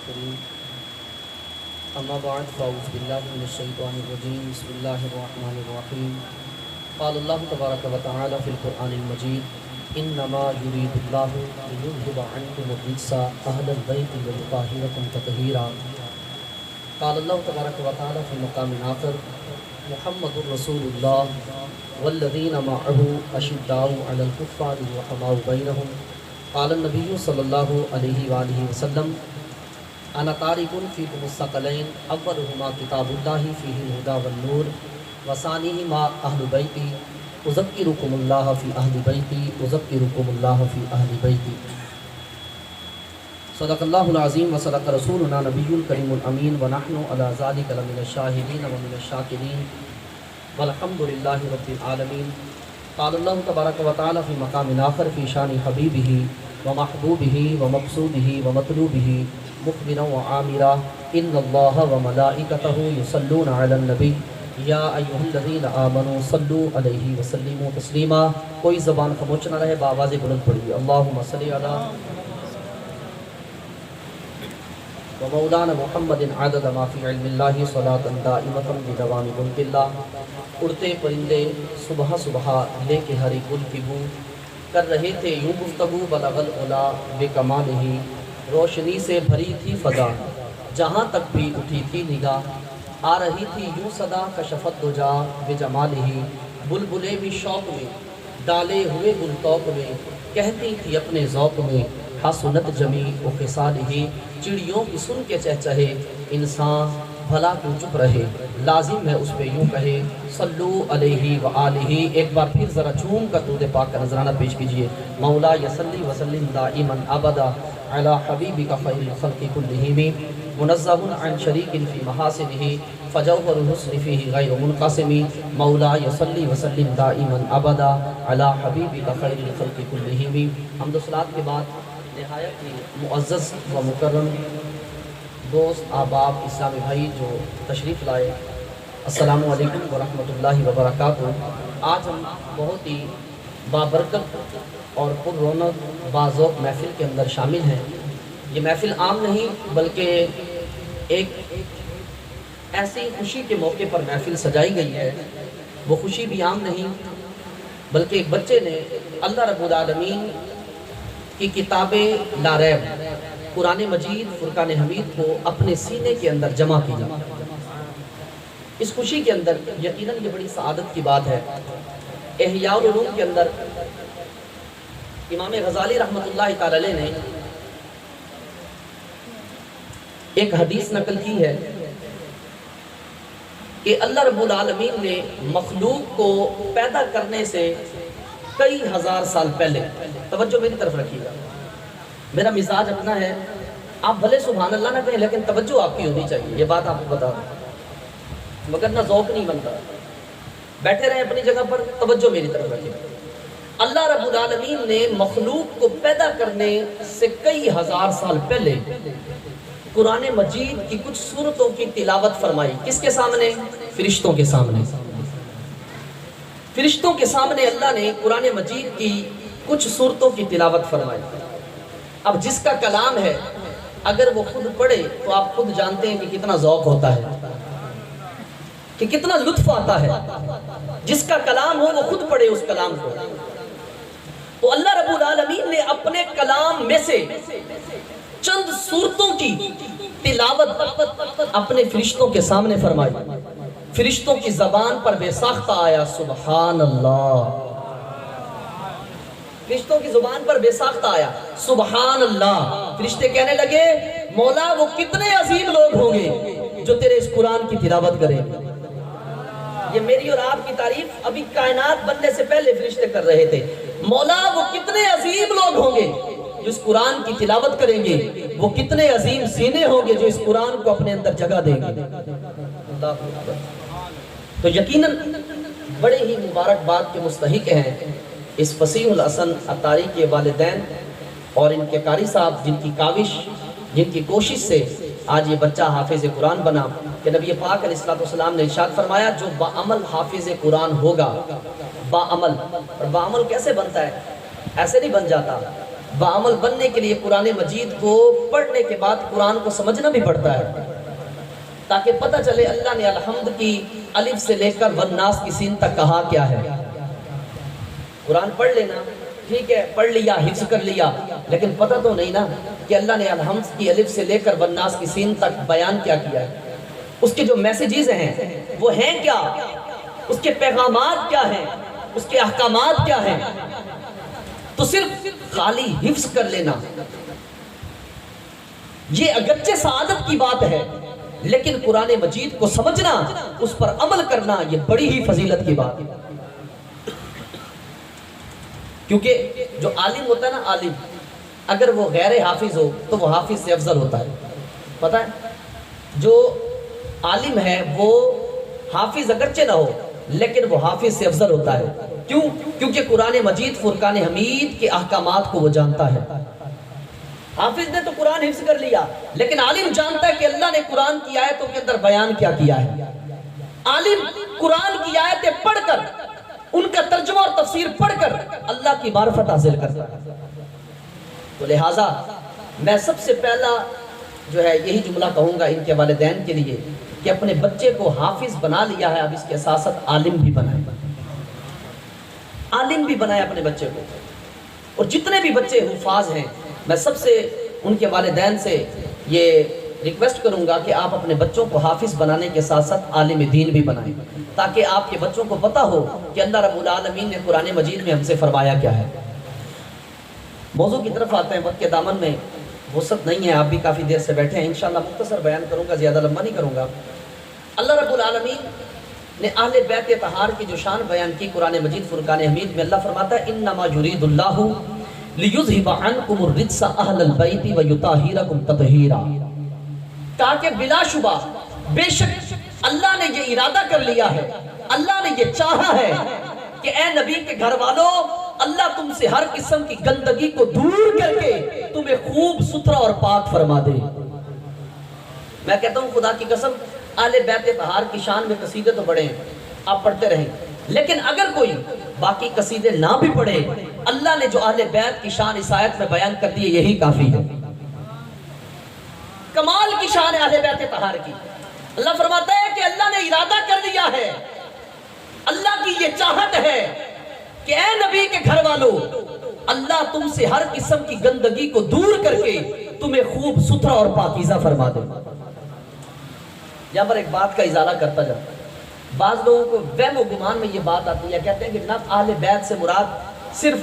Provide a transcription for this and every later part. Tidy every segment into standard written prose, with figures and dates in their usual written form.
الكريم أما بعد فأعوذ بالله من الشيطان الرجيم بسم الله الرحمن الرحيم قال الله تبارك وتعالى في القرآن المجيد إنما يريد الله ليذهب عنكم الرجس أهل البيت ويطهركم تطهيرا قال الله تبارك وتعالى في مقام آخر محمد رسول الله والذين معه أشداء على الكفار رحماء بينهم قال النبي صلى الله عليه وآله وسلم أنا تارك فيكم الثقلين أولهما كتاب الله فيه الهدى والنور وثانيهما أهل بيتي أذكركم الله في أهل بيتي أذكركم الله في أهل بيتي صدق الله العظيم وصدق رسولنا نبي الكريم الأمين ونحن على ذلك لمن الشاهدين ومن الشاكرين والحمد لله رب العالمين قال الله تبارك وتعالى في مقام آخر في شان حبيبه ومحبوبه ومقصوده ومطلوبه مخبرا وعامرا إن الله وملائكته يصلون على النبي یا ایھا الذین آمنوا صلوا علیہ وسلموا تسلیما. کوئی زبان خاموش نہ رہے، بآواز بلند پڑھیے اللہم صلی علی ومولانا محمد عدد ما فی علم اللہ صلاۃ دائمۃ بدوام ملک اللہ. اڑتے پرندے صبح صبح لے کے ہری گل کی بو کر رہے تھے یوں گفتگو بلغ العلا بکمالہ. روشنی سے بھری تھی فضا جہاں تک بھی اٹھی تھی نگاہ. آ رہی تھی یوں صدا کشفت دجا بجمالہ. بلبلیں بھی شوق میں ڈالے ہوئے گل توق میں کہتی تھی اپنے ذوق میں حسنت جمی و خصالہ. چڑیوں کی سن کے چہچہے انسان بھلا کیوں چپ رہے، لازم ہے اس پہ یوں کہے صلو علیہ وآلہ. ایک بار پھر ذرا چوم کر درود پاک کا نذرانہ پیش کیجئے. مولا یصلی وسلم دائما ابدا علی حبیبک خیر الخلق کلہم منزہ عن شریک فی محاسنہ فجوہر الحسن فیہ غیر منقسم. مولا یصلی وسلم دائما ابدا علی حبیبک خیر الخلق کلہم. حمد و صلاۃ کے بعد نہایت ہی معزز و مکرم دوست احباب اسلامی بھائی جو تشریف لائے، السلام علیکم ورحمۃ اللہ وبرکاتہ. آج ہم بہت ہی بابرکت اور پر رونق باذوق محفل کے اندر شامل ہیں. یہ محفل عام نہیں بلکہ ایک ایسی خوشی کے موقع پر محفل سجائی گئی ہے. وہ خوشی بھی عام نہیں بلکہ ایک بچے نے اللہ رب العالمین کی کتاب لا ریب قرآن مجید فرقان حمید کو اپنے سینے کے اندر جمع کیا. اس خوشی کے اندر یقیناً یہ بڑی سعادت کی بات ہے. احیاء العلوم کے اندر امام غزالی رحمۃ اللہ تعالی علیہ نے ایک حدیث نقل کی ہے کہ اللہ رب العالمین نے مخلوق کو پیدا کرنے سے کئی ہزار سال پہلے، توجہ میری طرف رکھیے گا، میرا مزاج اپنا ہے، آپ بھلے سبحان اللہ نہ کہیں لیکن توجہ آپ کی ہونی چاہیے. یہ بات آپ کو بتا دوں مگر نہ ذوق نہیں بنتا. بیٹھے رہیں اپنی جگہ پر، توجہ میری طرف رکھیے. اللہ رب العالمین نے مخلوق کو پیدا کرنے سے کئی ہزار سال پہلے قرآن مجید کی کچھ سورتوں کی تلاوت فرمائی. کس کے سامنے؟ فرشتوں کے سامنے. فرشتوں کے سامنے اللہ نے قرآن مجید کی کچھ سورتوں کی تلاوت فرمائی. اب جس کا کلام ہے اگر وہ خود پڑھے تو آپ خود جانتے ہیں کہ کتنا ذوق ہوتا ہے، کہ کتنا لطف آتا ہے. جس کا کلام ہو وہ خود پڑھے اس کلام کو. تو اللہ رب العالمین نے اپنے کلام میں سے چند سورتوں کی تلاوت اپنے فرشتوں کے سامنے فرمائی. فرشتوں کی زبان پر بے ساختہ آیا سبحان اللہ. فرشتوں کی زبان پر بے ساختہ آیا سبحان اللہ. فرشتے کہنے لگے مولا وہ کتنے عظیم لوگ ہوں گے جو تیرے اس قرآن کی تلاوت کریں گے. یہ میری اور آپ کی تعریف ابھی کائنات بننے سے پہلے فرشتے کر رہے تھے. مولا وہ کتنے عظیم لوگ ہوں گے جو اس قرآن کی تلاوت کریں گے، وہ کتنے عظیم سینے ہوں گے جو اس قرآن کو اپنے اندر جگہ دیں گے. تو یقیناً بڑے ہی مبارک بات کے مستحق ہیں اس فصیح الحسن عطاری کے والدین اور ان کے قاری صاحب جن کی کاوش، جن کی کوشش سے آج یہ بچہ حافظ قرآن بنا. کہ نبی پاک علیہ السلام نے ارشاد فرمایا جو باعمل حافظ قرآن ہوگا، باعمل، اور باعمل کیسے بنتا ہے؟ ایسے نہیں بن جاتا. بعمل بننے کے لیے قرآن مجید کو پڑھنے کے بعد قرآن کو سمجھنا بھی پڑتا ہے، تاکہ پتہ چلے اللہ نے الحمد کی الف سے لے کر والناس کی سین تک کہا کیا ہے۔ قرآن پڑھ لینا ٹھیک ہے، پڑھ لیا، حفظ کر لیا، لیکن پتہ تو نہیں نا کہ اللہ نے الحمد کی الف سے لے کر والناس کی سین تک بیان کیا کیا ہے، اس کے جو میسیجز ہیں وہ ہیں کیا، اس کے پیغامات کیا ہیں، اس کے احکامات کیا ہیں۔ تو صرف خالی حفظ کر لینا یہ اگرچہ سعادت کی بات ہے، لیکن قرآن مجید کو سمجھنا، اس پر عمل کرنا، یہ بڑی ہی فضیلت کی بات ہے۔ کیونکہ جو عالم ہوتا ہے نا، عالم اگر وہ غیر حافظ ہو تو وہ حافظ سے افضل ہوتا ہے۔ پتہ ہے جو عالم ہے وہ حافظ اگرچہ نہ ہو لیکن وہ حافظ سے افضل ہوتا ہے۔ کیوں؟ کیونکہ قرآن مجید فرقان حمید کے احکامات کو وہ جانتا ہے۔ حافظ نے تو قرآن حفظ کر لیا، لیکن عالم جانتا ہے کہ اللہ نے قرآن کی آیتوں کے اندر بیان کیا کیا ہے۔ عالم قرآن کی آیتیں پڑھ کر، ان کا ترجمہ اور تفسیر پڑھ کر اللہ کی معرفت حاصل کرتا ہے۔ تو لہٰذا میں سب سے پہلا جو ہے یہی جملہ کہوں گا ان کے والدین کے لیے کہ اپنے بچے کو حافظ بنا لیا ہے، اب اس کے ساتھ ساتھ عالم بھی بنائیں، عالم بھی بنائیں اپنے بچے کو۔ اور جتنے بھی بچے حفاظ ہیں، میں سب سے ان کے والدین سے یہ ریکویسٹ کروں گا کہ آپ اپنے بچوں کو حافظ بنانے کے ساتھ ساتھ عالم دین بھی بنائیں، تاکہ آپ کے بچوں کو پتہ ہو کہ اللہ رب العالمین نے قرآن مجید میں ہم سے فرمایا کیا ہے۔ موضوع کی طرف آتے ہیں، وقت کے دامن میں وسعت نہیں ہے، آپ بھی کافی دیر سے بیٹھے ہیں، انشاءاللہ مختصر بیان کروں گا، زیادہ لمبا نہیں کروں گا۔ اللہ رب العالمین نے اہل بیت طہار کی جو شان بیان کی قرآن مجید فرقان حمید میں، اللہ فرماتا ہے انما یرید اللہ لیذھب عنکم الرجس اہل البیت ویطہرکم تطہیرا، کہا کہ بلا شبہ بے شک اللہ نے یہ ارادہ کر لیا ہے، اللہ نے یہ چاہا ہے کہ اے نبی کے گھر والوں، اللہ تم سے ہر قسم کی گندگی کو دور کر کے تمہیں خوب ستھرا اور پاک فرما دے۔ میں کہتا ہوں خدا کی قسم، اہل بیت طہار کی شان میں قصیدے تو پڑھے ہیں، آپ پڑھتے رہیں، لیکن اگر کوئی باقی قصیدے نہ بھی پڑھے، اللہ نے جو اہل بیت کی شان اس آیت میں بیان کر دی ہے یہی کافی ہے۔ کمال کی شان ہے اہل بیت طہار کی۔ اللہ فرماتا ہے کہ اللہ نے ارادہ کر لیا ہے، اللہ کی یہ چاہت ہے کہ اے نبی کے گھر والوں، اللہ تم سے ہر قسم کی گندگی کو دور کر کے تمہیں خوب ستھرا اور پاکیزہ فرما دے۔ یہاں پر ایک بات کا ازالہ کرتا جاتا ہے، بعض لوگوں کو وہم و گمان میں یہ بات آتی ہے، کہتے ہیں کہ جناب اہل بیت سے مراد صرف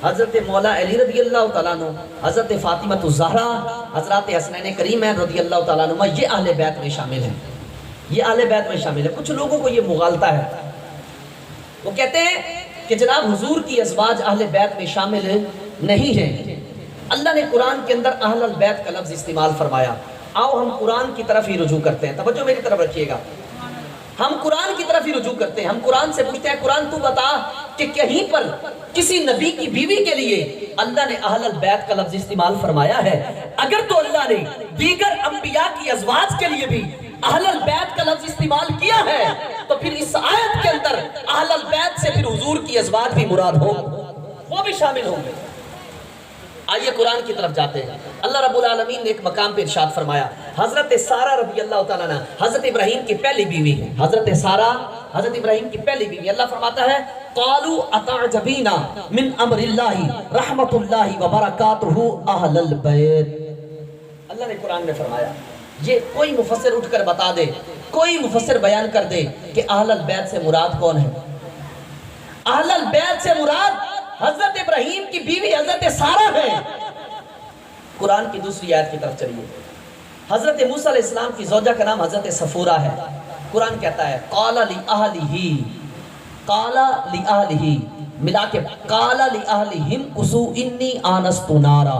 حضرت مولا علی رضی اللہ تعالیٰ عنہ، حضرت فاطمہ الزہرا، حضرات حسنین کریمین رضی اللہ تعالیٰ عنہ، یہ اہل بیت میں شامل ہیں، یہ اہل بیت میں شامل ہے۔ کچھ لوگوں کو یہ مغالطہ ہے، وہ کہتے ہیں کہ جناب حضور کی ازواج اہل بیت میں شامل نہیں ہیں، اللہ نے قرآن کے اندر اہل البیت کا لفظ استعمال فرمایا۔ آؤ ہم قرآن کی طرف ہی رجوع کرتے ہیں، توجہ میری طرف رکھیے گا، ہم قرآن کی طرف ہی رجوع کرتے ہیں، ہم قرآن سے پوچھتے ہیں قرآن تو بتا کہ کہیں پر کسی نبی کی بیوی کے لیے اللہ نے اہل البیت کا لفظ استعمال فرمایا ہے؟ اگر تو اللہ نے دیگر انبیاء کی ازواج کے لیے بھی اہل البیت کا لفظ استعمال کیا ہے تو پھر اس آیت کے اندر اہل البیت سے پھر حضور کی ازواج بھی مراد ہو، وہ بھی شامل ہوں گے۔ آئیے قرآن کی طرف جاتے ہیں۔ اللہ رب العالمین نے ایک مقام پہ ارشاد فرمایا، حضرت سارہ رضی اللہ تعالیٰ عنہ حضرت ابراہیم کی پہلی بیوی ہے، حضرت سارہ حضرت ابراہیم کی پہلی بیوی۔ اللہ فرماتا ہے قالوا اتعجبین من امر اللہ رحمت اللہ وبرکاتہ اہل البیت۔ اللہ نے قرآن میں فرمایا، یہ کوئی مفسر اٹھ کر بتا دے، کوئی مفسر بیان کر دے کہ اہل البیت سے مراد کون ہے؟ اہل البیت سے مراد حضرت ابراہیم کی بیوی حضرت سارہ ہے۔ قرآن کی دوسری آیت کی طرف چلیے، حضرت موسیٰ علیہ السلام کی زوجہ کا نام حضرت صفورہ ہے۔ قرآن کہتا ہے قال لأہلہ، ملا کے قال لأہلہم قصوا انی آنست نارا۔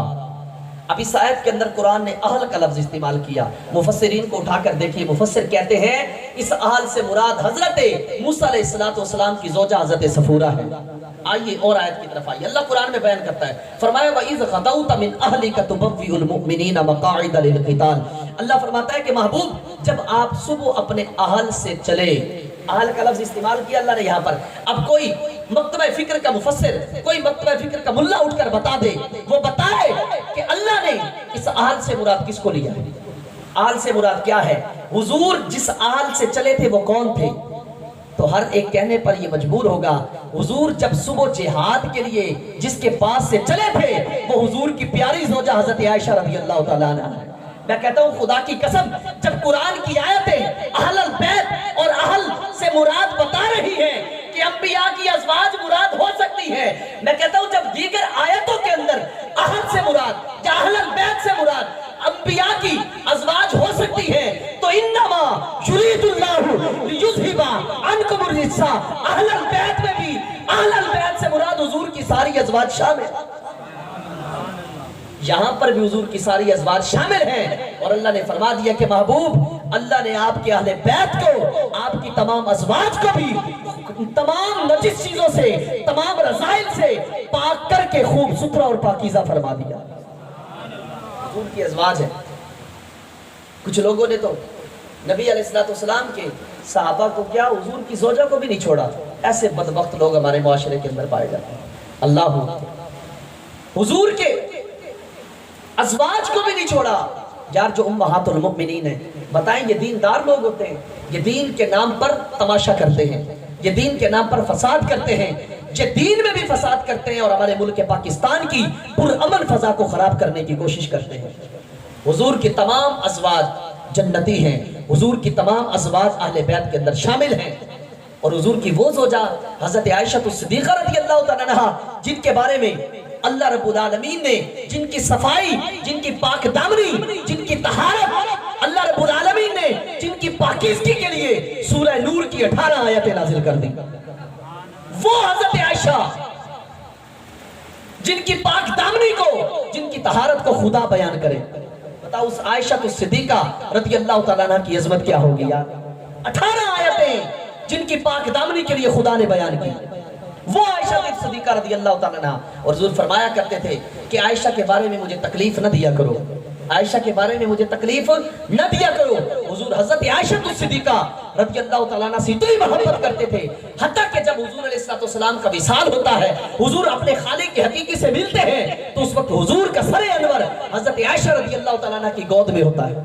اب اس آیت کے اندر قرآن نے اہل کا لفظ استعمال کیا، مفسرین کو اٹھا کر دیکھیے، مفسر کہتے ہیں اس اہل سے مراد حضرت موسیٰ علیہ السلام کی زوجہ حضرت صفورہ ہے۔ آئیے اور آیت کی طرف آئیے، اللہ قرآن میں بیان کرتا ہے، فرمایا وَإِذْ غَدَوْتَ مِنْ أَهْلِكَ تُبَوِّئُ الْمُؤْمِنِينَ مَقَاعِدَ لِلْقِتَالِ۔ اللہ فرماتا ہے کہ محبوب جب آپ صبح اپنے اہل سے چلے، اہل کا لفظ استعمال کیا اللہ نے یہاں پر۔ اب کوئی مکتبہ فکر کا مفسر، کوئی مکتبہ فکر کا ملا اٹھ کر بتا دے، وہ بتائے آل سے مراد کس کو لیا ہے؟ آل سے مراد کیا ہے؟ حضور جس آل سے چلے تھے وہ کون تھے؟ تو ہر ایک کہنے پر یہ مجبور ہوگا، حضور جب صبح جہاد کے لیے جس کے پاس سے چلے تھے وہ حضور کی پیاری زوجہ حضرت عائشہ رضی اللہ تعالیٰ عنہ ہے۔ میں کہتا ہوں خدا کی قسم، جب قرآن کی آیتیں اہل البیت اور اہل سے مراد بتا رہی ہیں کہ انبیاء کی ازواج مراد ہو سکتی ہے، میں کہتا ہوں جب دیگر آیتوں کے اندر اہل سے مراد یا اہل البیت سے مراد انبیاء کی ازواج ہو سکتی ہے تو انما یرید اللہ لیذھب عنکم الرجس، اہل البیت میں بھی اہل البیت سے مراد حضور کی ساری ازواج شامل، یہاں پر بھی حضور کی ساری ازواج شامل ہیں۔ اور اللہ نے فرما دیا کہ محبوب اللہ نے آپ کے اہل بیت کو، آپ کی تمام ازواج کو بھی تمام نجس چیزوں سے، تمام رذائل سے پاک کر کے خوب ستھرا اور پاکیزہ فرما دیا۔ حضور کی ازواج ہیں۔ کچھ لوگوں نے تو نبی علیہ السلام کے صحابہ کو کیا، حضور کی زوجہ کو بھی نہیں چھوڑا۔ ایسے بدبخت لوگ ہمارے معاشرے کے اندر پائے جاتے ہیں۔ اللہ حضور کے ازواج کو بھی نہیں چھوڑا۔ یار جو امہات المؤمنین ہیں، بتائیں یہ دیندار لوگ ہوتے ہیں، یہ دین کے نام پر تماشا کرتے ہیں، یہ دین کے نام پر فساد کرتے ہیں، یہ دین میں بھی فساد کرتے ہیں اور ہمارے ملک پاکستان کی پرامن فضا کو خراب کرنے کی کوشش کرتے ہیں۔ حضور کی تمام ازواج جنتی ہیں، حضور کی تمام ازواج اہل بیت کے اندر شامل ہیں، اور حضور کی وہ زوجہ حضرت عائشہ الصدیقہ رضی اللہ تعالیٰ عنہا جن کے بارے میں اللہ رب العالمین نے، جن کی صفائی، جن کی پاک دامنی، جن کی طہارت، اللہ رب العالمین نے جن کی پاکیزگی کے لیے سورہ نور کی 18 آیتیں نازل کر دی، وہ حضرت عائشہ جن کی پاک دامنی کو، جن کی طہارت کو خدا بیان کرے۔ بتاؤ اس عائشہ الصدیقہ رضی اللہ تعالیٰ عنہ کی عظمت کیا ہوگی یار؟ 18 آیتیں جن کی پاک دامنی کے لیے خدا نے بیان کی، وہ عائشہ صدیقہ رضی اللہ تعالیٰ عنہ۔ اور حضور فرمایا کرتے تھے کہ عائشہ کے بارے میں مجھے تکلیف نہ دیا کرو، عائشہ کے بارے میں مجھے تکلیف نہ دیا کرو۔ حضور حضرت عائشہ الصدیقہ رضی اللہ تعالیٰ عنہ سے اتنی محبت کرتے تھے، حتیٰ کہ جب حضور علیہ السلام کا وصال ہوتا ہے، حضور اپنے خالق کے حقیقی سے ملتے ہیں، تو اس وقت حضور کا سر انور حضرت عائشہ رضی اللہ تعالیٰ عنہ کی گود میں ہوتا ہے۔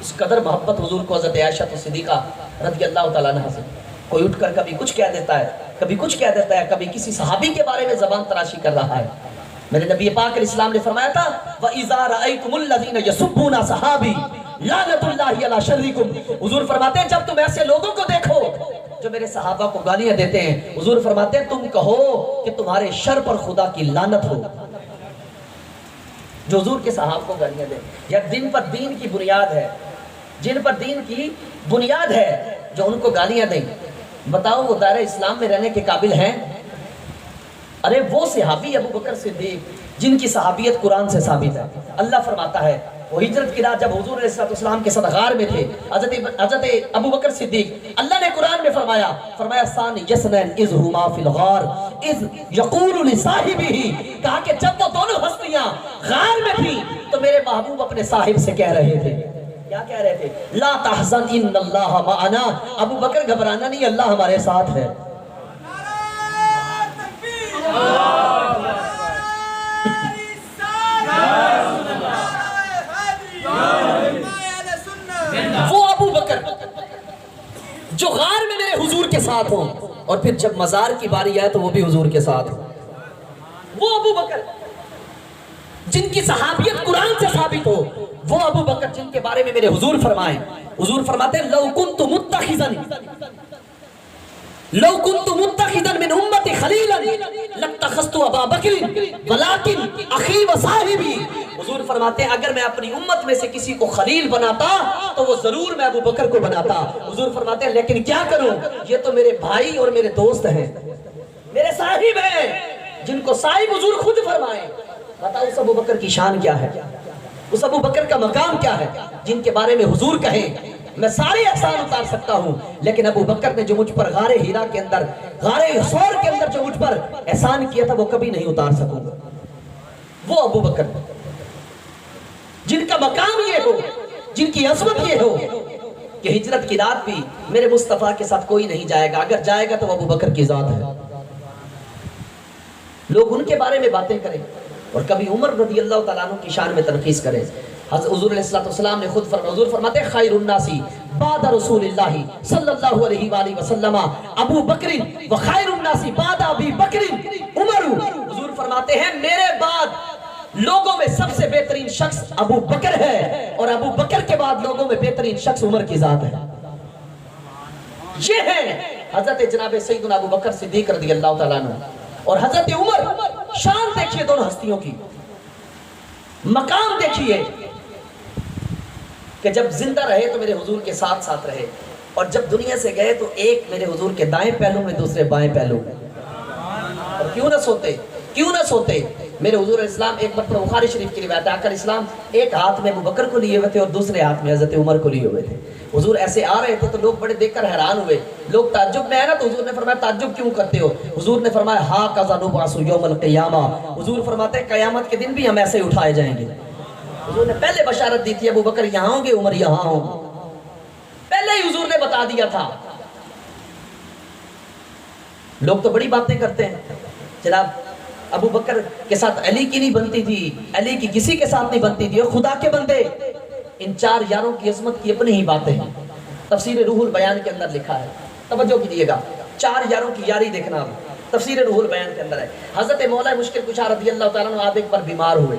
اس قدر محبت حضور کو حضرت عائشہ الصدیقہ رضی اللہ تعالیٰ عنہ سے۔ کوئی اٹھ کر کبھی کچھ کہہ دیتا ہے، کبھی کچھ کہہ دیتا ہے، کبھی کسی صحابی کے بارے میں زبان تراشی کر رہا ہے۔ میرے نبی پاک علیہ السلام نے فرمایا تھا وَإِذَا رَأَيْتُمُ الَّذِينَ يَسُبُّونَ صَحَابِي لَعْنَةُ اللَّهِ عَلَى شَرِّكُمْ، حضور فرماتے ہیں جب تم ایسے لوگوں کو دیکھو جو میرے صحابہ کو گالیاں دیتے ہیں، حضور فرماتے ہیں تم کہو کہ تمہارے شر پر خدا کی لعنت ہو۔ جو حضور کے صحابہ کو گالیاں دیں، یا جن پر دین کی بنیاد ہے، جن پر دین کی بنیاد ہے، جو ان کو گالیاں دیں، بتاؤ وہ دائرہ اسلام میں رہنے کے قابل ہیں؟ ارے وہ صحابی ابو بکر صدیق جن کی صحابیت قرآن سے ثابت ہے، اللہ فرماتا ہے وہ ہجرت کی رات جب حضور علیہ السلام کے ساتھ غار میں تھے، حضرت ابو بکر صدیق، اللہ نے قرآن میں فرمایا ثانی یسنین اذ ہما فی الغار اذ یقول لصاحبہ، کہا کہ جب وہ دونوں ہستیاں غار میں تھیں تو میرے محبوب اپنے صاحب سے کہہ رہے تھے، کیا کہہ رہے تھے؟ لا تحزن ان اللہ معنا، ابو بکر گھبرانا نہیں، اللہ ہمارے ساتھ ہے۔ وہ ابو بکر جو غار میں میرے حضور کے ساتھ ہوں، اور پھر جب مزار کی باری آئے تو وہ بھی حضور کے ساتھ ہوں۔ وہ ابو بکر جن کی صحابیت قرآن سے ثابت ہو، وہ ابو بکر جن کے بارے میں میرے حضور فرمائیں، حضور فرماتے ہیں لو کنت متخذا من امتی خلیلا لاتخذت ابا بکر ولکن اخی و صاحبی، حضور فرماتے ہیں اگر میں اپنی امت میں سے کسی کو خلیل بناتا تو وہ ضرور میں ابو بکر کو بناتا۔ حضور فرماتے ہیں لیکن کیا کروں، یہ تو میرے بھائی اور میرے دوست ہیں، میرے صاحب ہیں، جن کو صاحب حضور خود فرمائیں۔ بتاؤ اس ابو بکر کی شان کیا ہے، اس ابو بکر کا مقام کیا ہے جن کے بارے میں حضور کہیں میں سارے احسان اتار سکتا ہوں، لیکن ابو بکر نے جو مجھ پر غار ہیرا کے اندر، غار ثور کے اندر جو مجھ پر احسان کیا تھا وہ کبھی نہیں اتار سکوں گا۔ وہ ابو بکر جن کا مقام یہ ہو، جن کی عظمت یہ ہو کہ ہجرت کی رات بھی میرے مصطفیٰ کے ساتھ کوئی نہیں جائے گا، اگر جائے گا تو ابو بکر کی ذات ہے۔ لوگ ان کے بارے میں باتیں کریں، اور کبھی عمر رضی اللہ تعالیٰ عنہ کی شان میں تنقیص کرے. حضرت حضور علیہ السلام نے خود حضور فرماتے ہیں خیر الناس بعد رسول اللہ صلی اللہ علیہ وآلہ وسلم ابو بکر و خیر الناس بعد ابی بکر عمر. حضور فرماتے ہیں میرے بعد لوگوں میں سب سے بہترین شخص ابو بکر ہے اور ابو بکر کے بعد لوگوں میں بہترین شخص عمر کی ذات ہے. یہ ہے حضرت جناب سیدنا ابو بکر صدیق رضی اللہ تعالیٰ عنہ اور حضرت عمر. شان دیکھیے دونوں ہستیوں کی, مقام دیکھیے کہ جب زندہ رہے تو میرے حضور کے ساتھ ساتھ رہے, اور جب دنیا سے گئے تو ایک میرے حضور کے دائیں پہلو میں دوسرے بائیں پہلو. اور کیوں نہ سوتے میرے حضور علیہ السلام. ایک مرتبہ بخاری شریف کی روایت ہے آقا علیہ السلام ایک ہاتھ میں ابو بکر کو لیے ہوئے تھے اور دوسرے ہاتھ میں حضرت عمر کو لیے ہوئے تھے. حضور ایسے آ رہے تھے تو لوگ بڑے دیکھ کر حیران ہوئے, لوگ تعجب میں ہے نا, تو حضور نے فرمایا تعجب کیوں کرتے ہو؟ حضور نے فرمایا ہاکذا نبعث یوم القیامہ. حضور فرماتے ہیں قیامت کے دن بھی ہم ایسے اٹھائے جائیں گے. حضور نے پہلے بشارت دی تھی ابو بکر یہاں ہوں گے, عمر یہاں ہوں گے, پہلے ہی حضور نے بتا دیا تھا. لوگ تو بڑی باتیں کرتے ہیں جناب, ابو بکر کے ساتھ علی کی نہیں بنتی تھی, علی کی کسی کے ساتھ نہیں بنتی تھی, اور خدا کے بندے ان چار یاروں کی عظمت کی اپنی ہی باتیں ہیں. تفسیر روح البیان کے اندر لکھا ہے, توجہ کیجیے گا, چار یاروں کی یاری دیکھنا. اب تفسیر روح البیان کے اندر ہے حضرت مولا مشکل کشا رضی اللہ تعالیٰ عنہ آپ ایک بار بیمار ہوئے,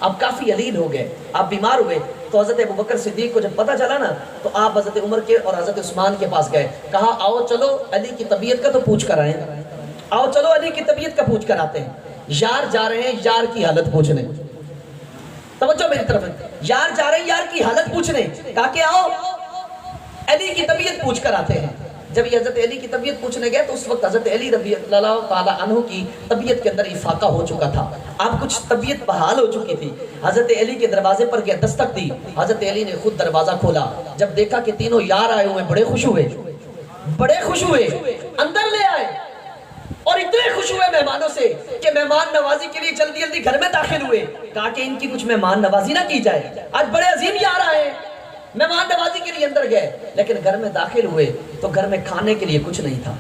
آپ کافی علیل ہو گئے, آپ بیمار ہوئے تو حضرت ابو بکر صدیق کو جب پتہ چلا نا تو آپ حضرت عمر کے اور حضرت عثمان کے پاس گئے, کہا آؤ چلو علی کی طبیعت کا تو پوچھ کر آئیں, آؤ چلو علی کی طبیعت کا پوچھ کر آتے ہیں. یار جا رہے ہیں یار کی حالت پوچھنے, توجہ میری طرف, یار جا رہے ہیں یار کی حالت پوچھنے, کہا کہ آؤ علی کی طبیعت پوچھ کر آتے ہیں. جب یہ حضرت علی کی طبیعت پوچھنے گئے تو اس وقت حضرت علی رضی اللہ تعالیٰ عنہ کی طبیعت کے اندر افاقہ ہو چکا تھا, آپ کچھ طبیعت بحال ہو چکی تھی. حضرت علی کے دروازے پر گئے, دستک دی, حضرت علی نے خود دروازہ کھولا. جب دیکھا کہ تینوں یار آئے ہوئے, بڑے خوش ہوئے, اندر لے آئے, اور اتنے خوش ہوئے مہمانوں سے کہ مہمان نوازی کے لیے جلدی جلدی گھر میں داخل ہوئے. کہا کہ ان کی کچھ مہمان نوازی نہ کی جائے, آج بڑے عظیم یار آئے, مہمان نوازی کے لیے اندر گئے. لیکن گھر میں داخل ہوئے تو گھر میں کھانے کے لیے کچھ نہیں تھا.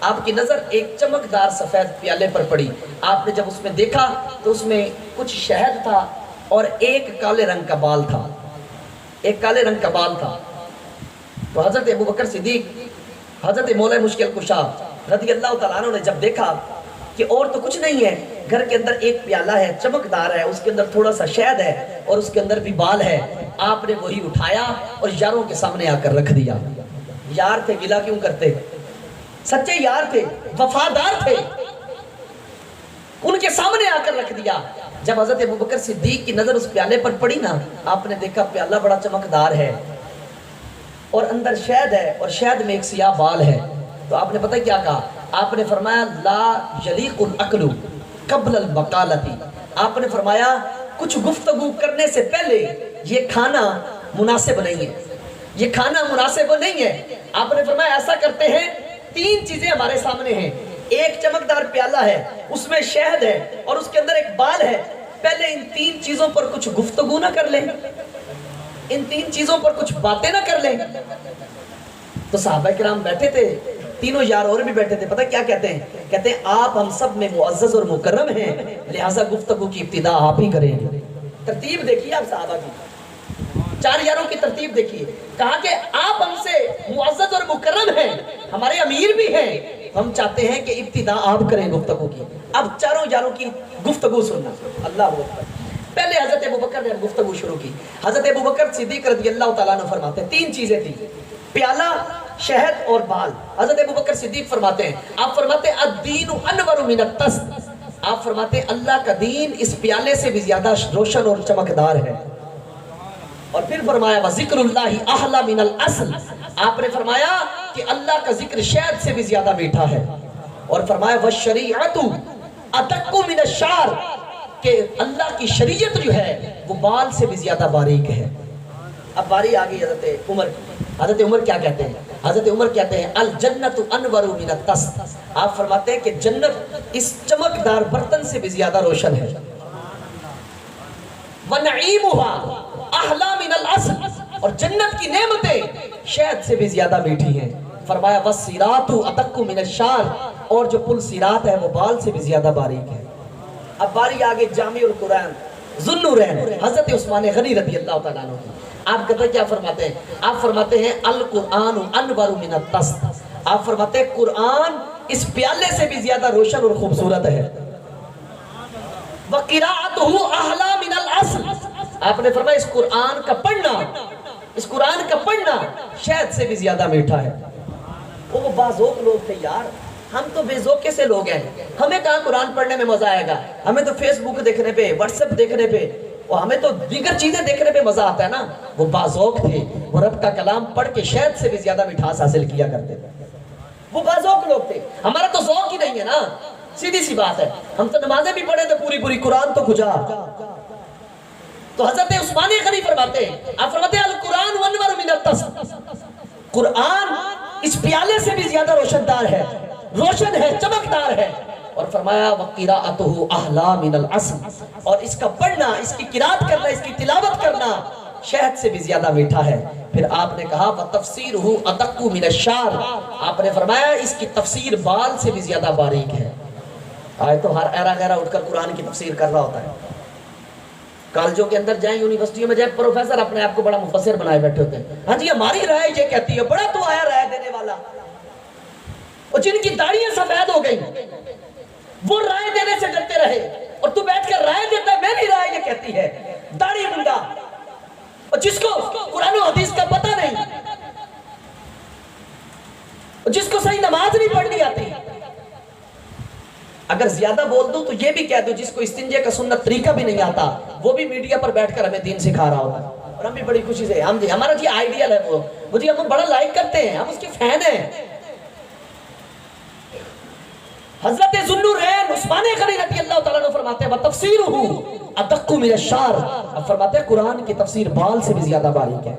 آپ کی نظر ایک چمکدار سفید پیالے پر پڑی. آپ نے جب اس میں دیکھا تو اس میں کچھ شہد تھا اور ایک کالے رنگ کا بال تھا. تو حضرت ابو بکر صدیق, حضرت مولا مشکل کشا رضی اللہ تعالیٰ عنہ نے جب دیکھا کہ اور تو کچھ نہیں ہے, گھر کے اندر ایک پیالہ ہے, چمکدار ہے, اس کے اندر تھوڑا سا شہد ہے اور اس کے اندر بھی بال ہے, آپ نے وہی اٹھایا اور یاروں کے سامنے آ کر رکھ دیا. یار تھے, گلہ کیوں کرتے, سچے یار تھے, وفادار تھے, ان کے سامنے آ کر رکھ دیا. جب حضرت ابو بکر صدیق کی نظر اس پیالے پر پڑی نا, آپ نے دیکھا پیالہ بڑا چمکدار ہے اور اندر شہد ہے اور شہد میں ایک سیاہ بال ہے. تو آپ نے پتہ کیا کہا, آپ نے فرمایا لا یلیق الاکل قبل البقالتی. آپ نے فرمایا کچھ گفتگو کرنے سے پہلے یہ کھانا مناسب نہیں ہے, یہ کھانا مناسب نہیں ہے. آپ نے فرمایا ایسا کرتے ہیں, تین چیزیں ہمارے سامنے ہیں, ایک چمکدار پیالہ ہے, اس میں شہد ہے اور اس کے اندر ایک بال ہے, پہلے ان تین چیزوں پر کچھ گفتگو نہ کر لیں, ان تین چیزوں پر کچھ باتیں نہ کر لیں. تو صحابہ کرام بیٹھے تھے, تینوں یار اور بھی بیٹھے تھے. پتہ کیا کہتے ہیں, کہتے ہیں آپ ہم سب میں معزز اور مکرم ہیں, لہٰذا گفتگو کی ابتدا آپ ہی کریں. ترتیب دیکھیے آپ صحابہ کی, چار یاروں کی ترتیب دیکھیے. کہا کہ آپ ہم سے معزز اور مکرم ہیں, ہمارے امیر بھی ہیں, ہم چاہتے ہیں کہ ابتدا آپ کریں گفتگو کی. اب چاروں یاروں کی گفتگو سننا. اللہ اکبر. پہلے حضرت ابو بکر نے گفتگو شروع کی. حضرت ابو بکر صدیق رضی اللہ تعالیٰ عنہ فرماتے ہیں تین چیزیں تھیں, پیالہ, شہد اور بال. حضرت ابو بکر صدیق فرماتے ہیں, آپ فرماتے ہیں الدین انور من الطست. آپ فرماتے ہیں اللہ کا دین اس پیالے سے بھی زیادہ روشن اور چمکدار ہے. اور پھر فرمایا وذکر اللہ احلی من العسل. آپ نے فرمایا کہ اللہ کا ذکر شہد سے بھی زیادہ میٹھا ہے. اور فرمایا والشریعت ادق من الشعر, کہ اللہ کی شریعت جو ہے وہ بال سے بھی زیادہ باریک ہے. اب باری آ گئی حضرت عمر کی. حضرت عمر کیا کہتے ہیں, حضرت عمر کہتے ہیں الجنت انور من الطست. آپ فرماتے ہیں کہ جنت اس چمکدار برتن سے بھی زیادہ روشن ہے. وَنَعِيمُهَا أَحْلَى مِنَ الْعَسْلِ, اور جنت کی نعمتیں شہد سے بھی زیادہ میٹھی ہیں. فرمایا وَالصِّرَاطُ أَدَقُّ مِنَ الشَّعْرِ, اور جو پل صراط ہے وہ بال سے بھی زیادہ باریک ہے. اب باری آگے جامع القرآن ذوالنورین حضرت عثمان غنی رضی اللہ تعالیٰ عنہ کی. آپ کہتے ہیں کیا فرماتے ہیں؟ آپ فرماتے ہیں القرآن انور من الطست. آپ فرماتے ہیں قرآن اس پیالے سے بھی زیادہ روشن اور خوبصورت ہے. وَقِرَاءَتُهُ أَحْلَى مِنَ الْعَسْلِ. آپ نے فرمایا اس قرآن کا پڑھنا شہد سے بھی زیادہ میٹھا ہے. وہ بازوق لوگ تھے یار. ہم تو بے ذوقے سے لوگ ہیں. ہمیں کہاں قرآن پڑھنے میں مزہ آئے گا؟ ہمیں تو فیس بک دیکھنے پہ، واٹس ایپ دیکھنے پہ، اور ہمیں تو دیگر چیزیں دیکھنے پہ مزہ آتا ہے نا. وہ بازوق تھے، وہ رب کا کلام پڑھ کے شہد سے بھی زیادہ مٹھاس حاصل کیا کرتے تھے. وہ بازوق لوگ تھے. ہمارا تو ذوق ہی نہیں ہے نا. سیدھی سی بات ہے. ہم تو نمازیں بھی پڑھے تو پوری قرآن تو کجا. تو حضرت عثمان غنی فرماتے ہیں، آپ فرماتے ہیں القرآن انور من الطست. قرآن اس پیالے سے بھی زیادہ روشن ہے، چمکدار ہے. اور فرمایا وَقِرَاءَتُهُ أَحْلَى مِنَ الْعَسْلِ. اور اس کا پڑھنا، اس کی قرات کرنا، اس کی تلاوت کرنا شہد سے بھی زیادہ میٹھا ہے. پھر آپ نے کہا وَتَفْسِيرُهُ أَدَقُّ مِنَ الشَّعْرِ. آپ نے فرمایا اس کی تفسیر بال سے بھی زیادہ باریک ہے. آج تو ہر ایرا غیرہ اٹھ کر قرآن کی تفسیر کر رہا ہوتا ہے. کالجوں کے اندر جائیں، یونیورسٹیوں میں جائیں، پروفیسر اپنے آپ کو بڑا مفسر بنائے بیٹھے ہوتے ہیں. ہاں جی ہماری رائے یہ کہتی ہے، بڑا تو آیا رائے دینے والا. اور جن کی داڑیاں سفید ہو گئی وہ رائے دینے سے ڈرتے رہے، اور تو بیٹھ کر رائے دیتا ہے میری رائے یہ کہتی ہے. داڑھی منڈا، اور جس کو قرآن و حدیث کا پتہ نہیں، اور جس کو صحیح نماز نہیں پڑھنی آتی. اگر زیادہ بول دوں تو یہ بھی کہہ دوں جس کو استنجے کا سنت طریقہ بھی نہیں آتا وہ بھی میڈیا پر بیٹھ کر ہمیں دین سکھا رہا ہوتا ہے. اور ہم بھی بڑی خوشی سے ہمارا جی آئیڈیل ہے وہ جی ہم بڑا لائک کرتے ہیں، ہم اس کے فین ہیں. حضرت ذوالنورین عثمان غنی رضی اللہ تعالیٰ عنہ فرماتے ہیں وَتَفْسِيرُهُ أَدَقُّ مِنَ الشَّعْرِ. اب فرماتے ہیں قرآن کی تفسیر بال سے بھی زیادہ باریک ہے.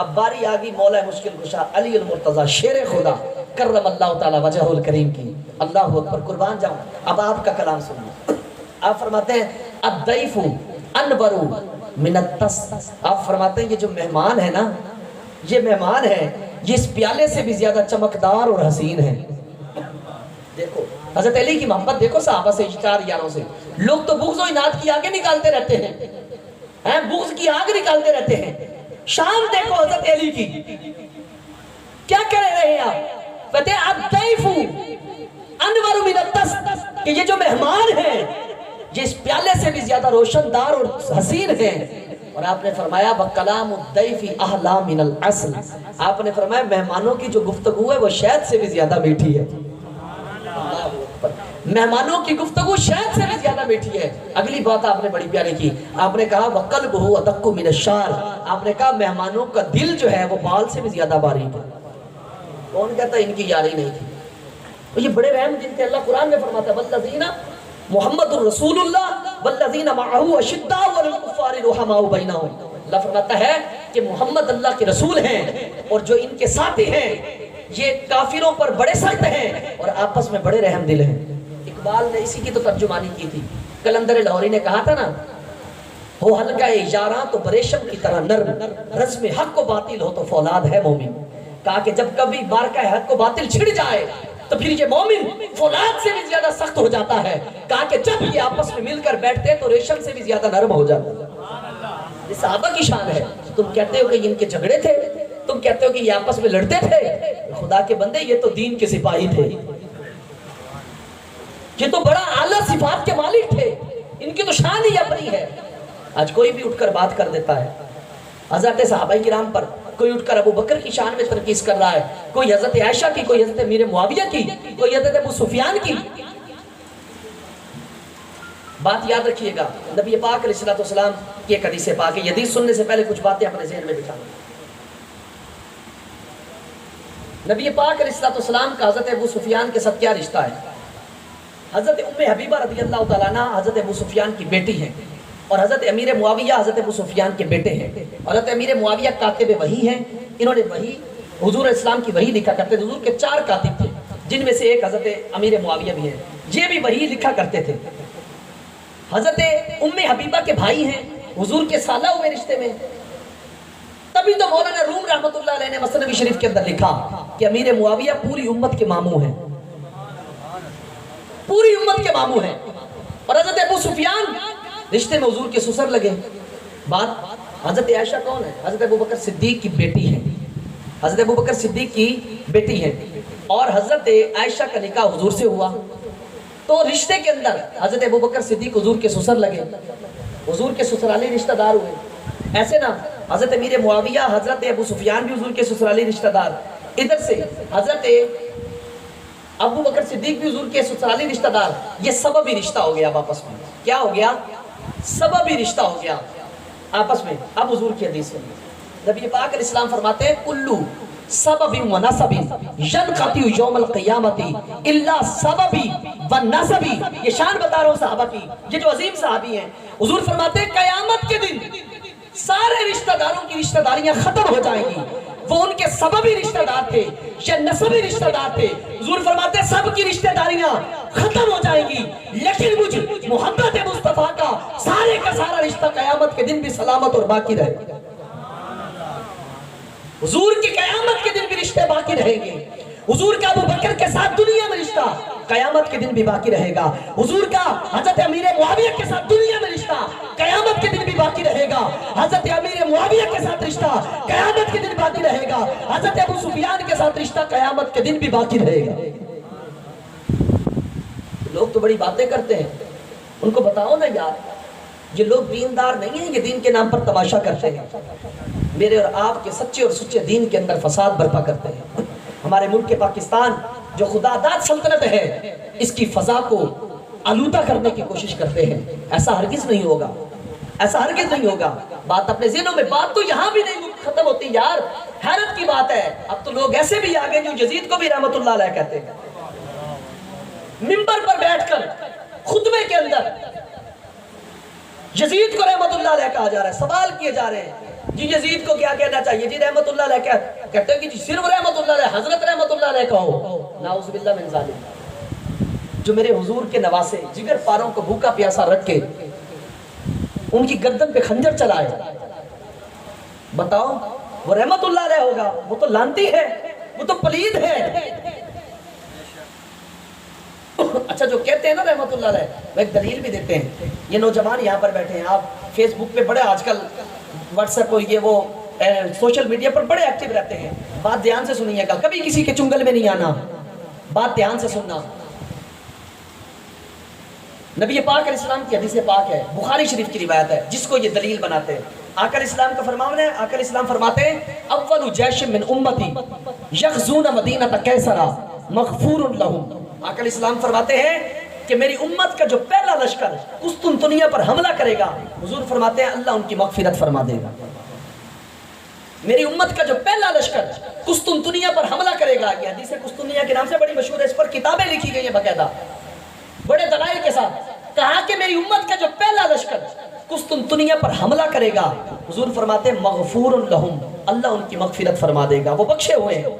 اب باری آگئی مولا مشکل کشا علی المرتضی شیر خدا کرم اللہ تعالیٰ وجہ الکریم کی. اللہ اکبر، قربان جاؤں. اب آپ کا کلام سنیے. آپ فرماتے ہیں الضیف انور من الطست. آپ فرماتے ہیں یہ جو مہمان ہے نا، یہ مہمان ہے، یہ اس پیالے سے بھی زیادہ چمکدار اور حسین ہے. دیکھو حضرت علی کی محبت دیکھو صحابہ سے، اشتار یاروں سے. لوگ تو بغض و اناد کی آگے نکالتے رہتے ہیں، بغض کی آگ نکالتے رہتے ہیں. شان دیکھو حضرت علی کی، کیا کہہ رہے ہیں آپ؟ کہتے ہیں الضیف انور من الطست، کہ یہ جو مہمان ہیں یہ اس پیالے سے بھی زیادہ روشن دار اور حسین ہیں. اور آپ نے فرمایا وَكَلَامُ الضَّيْفِ أَحْلَى مِنَ الْعَسْلِ. آپ نے فرمایا مہمانوں کی جو گفتگو ہے وہ شہد سے بھی زیادہ میٹھی ہے. مہمانوں کی گفتگو شہد سے بھی زیادہ میٹھی ہے. اگلی بات آپ نے بڑی پیاری کی، آپ نے کہا وَقَلْبُهُ أَدَقُّ مِنَ الشَّعْرِ. آپ نے کہا مہمانوں کا دل جو ہے وہ بال سے بھی زیادہ باریک ہے. کون کہتا ہے ان کی یاری نہیں تھی؟ یہ بڑے رحم جن کے اللہ قرآن میں فرماتا ہے وَالَّذِينَ محمد الرسول اللہ وَالَّذِينَ مَعَهُ أَشِدَّاءُ عَلَى الْكُفَّارِ رُحَمَاءُ بَيْنَهُمْ. اللہ فرماتا ہے کہ محمد اللہ کے رسول ہیں اور جو ان کے ساتھی ہیں یہ کافروں پر بڑے سخت ہیں اور آپس میں بڑے رحم دل ہیں. اقبال نے اسی کی تو ترجمانی کی تھی. قلندر لاہوری نے کہا تھا نا، ہو حلقہ یاراں تو بریشم کی طرح نرم، رزم حق و باطل ہو تو فولاد ہے مومن. کہا کہ جب کبھی بارکہ حق و باطل چھڑ جائے تو پھر یہ مومن فولاد سے بھی زیادہ سخت ہو جاتا ہے. کہا کہ جب یہ آپس میں مل کر بیٹھتے تو ریشم سے بھی زیادہ نرم ہو جاتا ہے. یہ صحابہ کی شان ہے. تم کہتے ہو کہ ان کے جھگڑے تھے، تم کہتے ہو کہ یہ آپس میں لڑتے تھے. خدا کے بندے یہ تو دین کے سپاہی تھے، یہ تو بڑا اعلیٰ صفات کے مالک تھے. ان کی تو شان ہی اپنی ہے. آج کوئی بھی اٹھ کر بات کر دیتا ہے حضرت صحابہ کرام پر. کوئی اٹھ کر ابو بکر کی شان میں تنقید کر رہا ہے، کوئی حضرت عائشہ کی، کوئی حضرت امیر معاویہ کی، کوئی حضرت ابو سفیان کی. بات یاد رکھیے گا، نبی پاک علیہ السلام کی ایک حدیث پاک ہے. یہ حدیث سننے سے پہلے کچھ باتیں اپنے ذہن میں بٹھانا. نبی پاک علیہ السلام کا حضرت ابو سفیان کے ساتھ کیا رشتہ ہے؟ حضرت ام حبیبہ رضی اللہ تعالیٰ عنہ حضرت ابو سفیان کی بیٹی ہیں، اور حضرت امیر معاویہ حضرت ابو سفیان کے بیٹے ہیں. حضرت امیر معاویہ کاتب وحی ہیں، انہوں نے وحی حضور اسلام کی وحی لکھا کرتے. حضور کے 4 کاتب تھے جن میں سے ایک حضرت امیر معاویہ بھی ہیں. یہ بھی وحی لکھا کرتے تھے. حضرت ام حبیبہ کے بھائی ہیں، حضور کے سالہ ہوئے رشتے میں. تبھی تو مولانا روم رحمت اللہ علیہ نے مثنوی شریف کے اندر لکھا کہ امیر معاویہ پوری امت کے ماموں ہیں، پوری امت کے ماموں ہیں. اور حضرت ابو سفیان رشتے میں حضور کے سسر لگے. بات حضرت عائشہ کون ہے؟ حضرت ابوبکر صدیق کی بیٹی ہے. حضرت ابوبکر صدیق کی بیٹی ہے اور حضرت عائشہ کا نکاح حضور سے ہوا. تو رشتے کے اندر حضرت ابوبکر صدیق حضور کے سسر لگے, حضور کے سسرالی رشتہ دار ہوئے. ایسے نا حضرت امیر معاویہ حضرت ابو سفیان بھی حضور کے سسرالی رشتہ دار. ادھر سے حضرت ابو بکر صدیق بھی حضور کے سسرالی رشتہ دار. یہ سببی رشتہ ہو گیا آپس میں. کیا ہو گیا؟ سببی رشتہ ہو گیا آپس میں. اب حضور کی حدیث میں نبی پاک علیہ السلام فرماتے ہیں کلو سبب و نسب ینقطع یوم القیامت الا سببی و نسبی. یہ شان بتا رہا ہوں صحابہ کی, یہ جو عظیم صحابی ہیں. حضور فرماتے ہیں قیامت کے دن سارے رشتہ داروں کی رشتہ داریاں ختم ہو جائیں گی. وہ ان کے سببی رشتہ دار تھے یا نسبی رشتہ دار تھے. حضور فرماتے ہیں سب کی رشتہ داریاں ختم ہو جائیں گی, لیکن مجھ محبت مصطفیٰ کا سارے کا سارا رشتہ قیامت کے دن بھی سلامت اور باقی رہے گا. حضور کی قیامت کے دن بھی رشتے باقی رہیں گے. حضور کا ابو بکر کے ساتھ دنیا میں رشتہ قیامت کے دن بھی باقی رہے گا. حضور کا حضرت امیر معاویہ کے ساتھ دنیا میں رشتہ قیامت کے دن بھی باقی رہے گا. حضرت امیر معاویہ کے ساتھ رشتہ قیامت کے دن باقی رہے گا. حضرت ابو سفیان کے ساتھ رشتہ قیامت کے دن بھی باقی رہے گا. لوگ تو بڑی باتیں کرتے ہیں, ان کو بتاؤ نا یار, یہ لوگ دیندار نہیں ہیں, یہ دین کے نام پر تماشا کرتے ہیں. میرے اور آپ کے سچے اور سچے دین کے اندر فساد برپا کرتے ہیں. ہمارے ملک کے پاکستان جو خدا داد سلطنت ہے, اس کی فضا کو آلودہ کرنے کی کوشش کرتے ہیں. ایسا ہرگز نہیں ہوگا, ایسا ہرگز نہیں ہوگا. بات اپنے ذہنوں میں, بات تو یہاں بھی نہیں ختم ہوتی یار. حیرت کی بات ہے, اب تو لوگ ایسے بھی آگے جو یزید کو بھی رحمت اللہ علیہ کہتے ہیں. منبر پر بیٹھ کر خطبے کے اندر یزید کو رحمت اللہ علیہ کہا جا رہا ہے. سوال کیے جا رہے ہیں جی یزید کو کیا کہنا چاہیے؟ جی رحمت اللہ علیہ کہتے ہیں کہ جی صرف رحمت اللہ علیہ, حضرت رحمت اللہ علیہ کہو. نعوذ باللہ من ذالک. جو میرے حضور کے نواسے جگر پاروں کو بھوکا پیاسا رکھ کے ان کی گردن پہ خنجر چلائے, بتاؤ وہ رحمت اللہ علیہ ہوگا؟ وہ تو لانتی ہے, وہ تو پلید ہے. اچھا جو کہتے ہیں نا رحمت اللہ علیہ, وہ ایک دلیل بھی دیتے ہیں. یہ نوجوان یہاں پر بیٹھے ہیں, آپ فیس بک پہ بڑے آج کل واٹس ایپ یہ وہ سوشل میڈیا پر بڑے ایکٹیو رہتے ہیں. بات دھیان سے سنیے گا, کبھی کسی کے چنگل میں نہیں آنا, بات دھیان سے سننا. نبی پاک علیہ السلام کی حدیث پاک ہے, بخاری شریف کی روایت ہے, جس کو یہ دلیل بناتے ہیں. آقا علیہ السلام کا فرمان ہے, آقا علیہ السلام فرماتے ہیں اول جیش من امتی یغزون مدینہ کیسرا مغفور لہم. آقا علیہ السلام فرماتے ہیں کہ میری امت کا جو پہلا لشکر قسطنطنیہ پر حملہ کرے گا, حضور فرماتے ہیں اللہ ان کی مغفرت فرما دے گا. میری امت کا جو پہلا لشکر قسطنطنیہ پر حملہ کرے گا, یہ حدیث قسطنطنیہ کے نام سے بڑی مشہور ہے, اس پر کتابیں لکھی گئی ہیں باقاعدہ بڑے دلائل کے ساتھ. کہا کہ میری امت کا جو پہلا لشکر قسطنطنیہ پر حملہ کرے گا, حضور فرماتے ہیں مغفور لہم, اللہ ان کی مغفرت فرما دے گا, وہ بخشے ہوئے ہیں.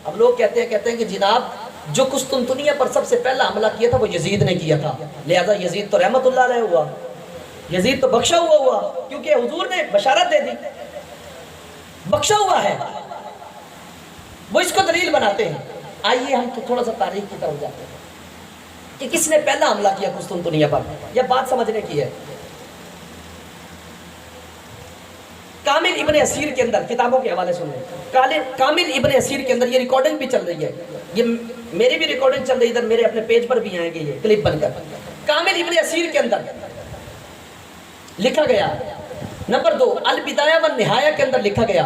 اب لوگ کہتے ہیں کہ جناب جو قسطنطنیہ پر سب سے پہلا حملہ کیا تھا وہ یزید نے کیا تھا, لہذا یزید تو رحمت اللہ علیہ ہوا, یزید تو بخشا ہوا کیونکہ حضور نے بشارت دے دی, بخشا ہوا ہے. وہ اس کو دلیل بناتے ہیں. آئیے ہم تو تھوڑا سا تاریخ کی طرف جاتے ہیں کہ کس نے پہلا حملہ کیا قسطنطنیہ پر. یہ بات سمجھنے کی ہے. کامل ابن اسیر کے اندر, کتابوں کے حوالے سنیں, کامل ابن اسیر کے اندر یہ ریکارڈنگ بھی چل رہی ہے, یہ میری بھی ریکارڈنگ چل رہی ہے, ادھر میرے اپنے پیج پر بھی آئیں گے یہ کلپ بن کر. کامل ابن اسیر کے اندر لکھا گیا, نمبر 2 البدایہ والنہایہ کے اندر لکھا گیا,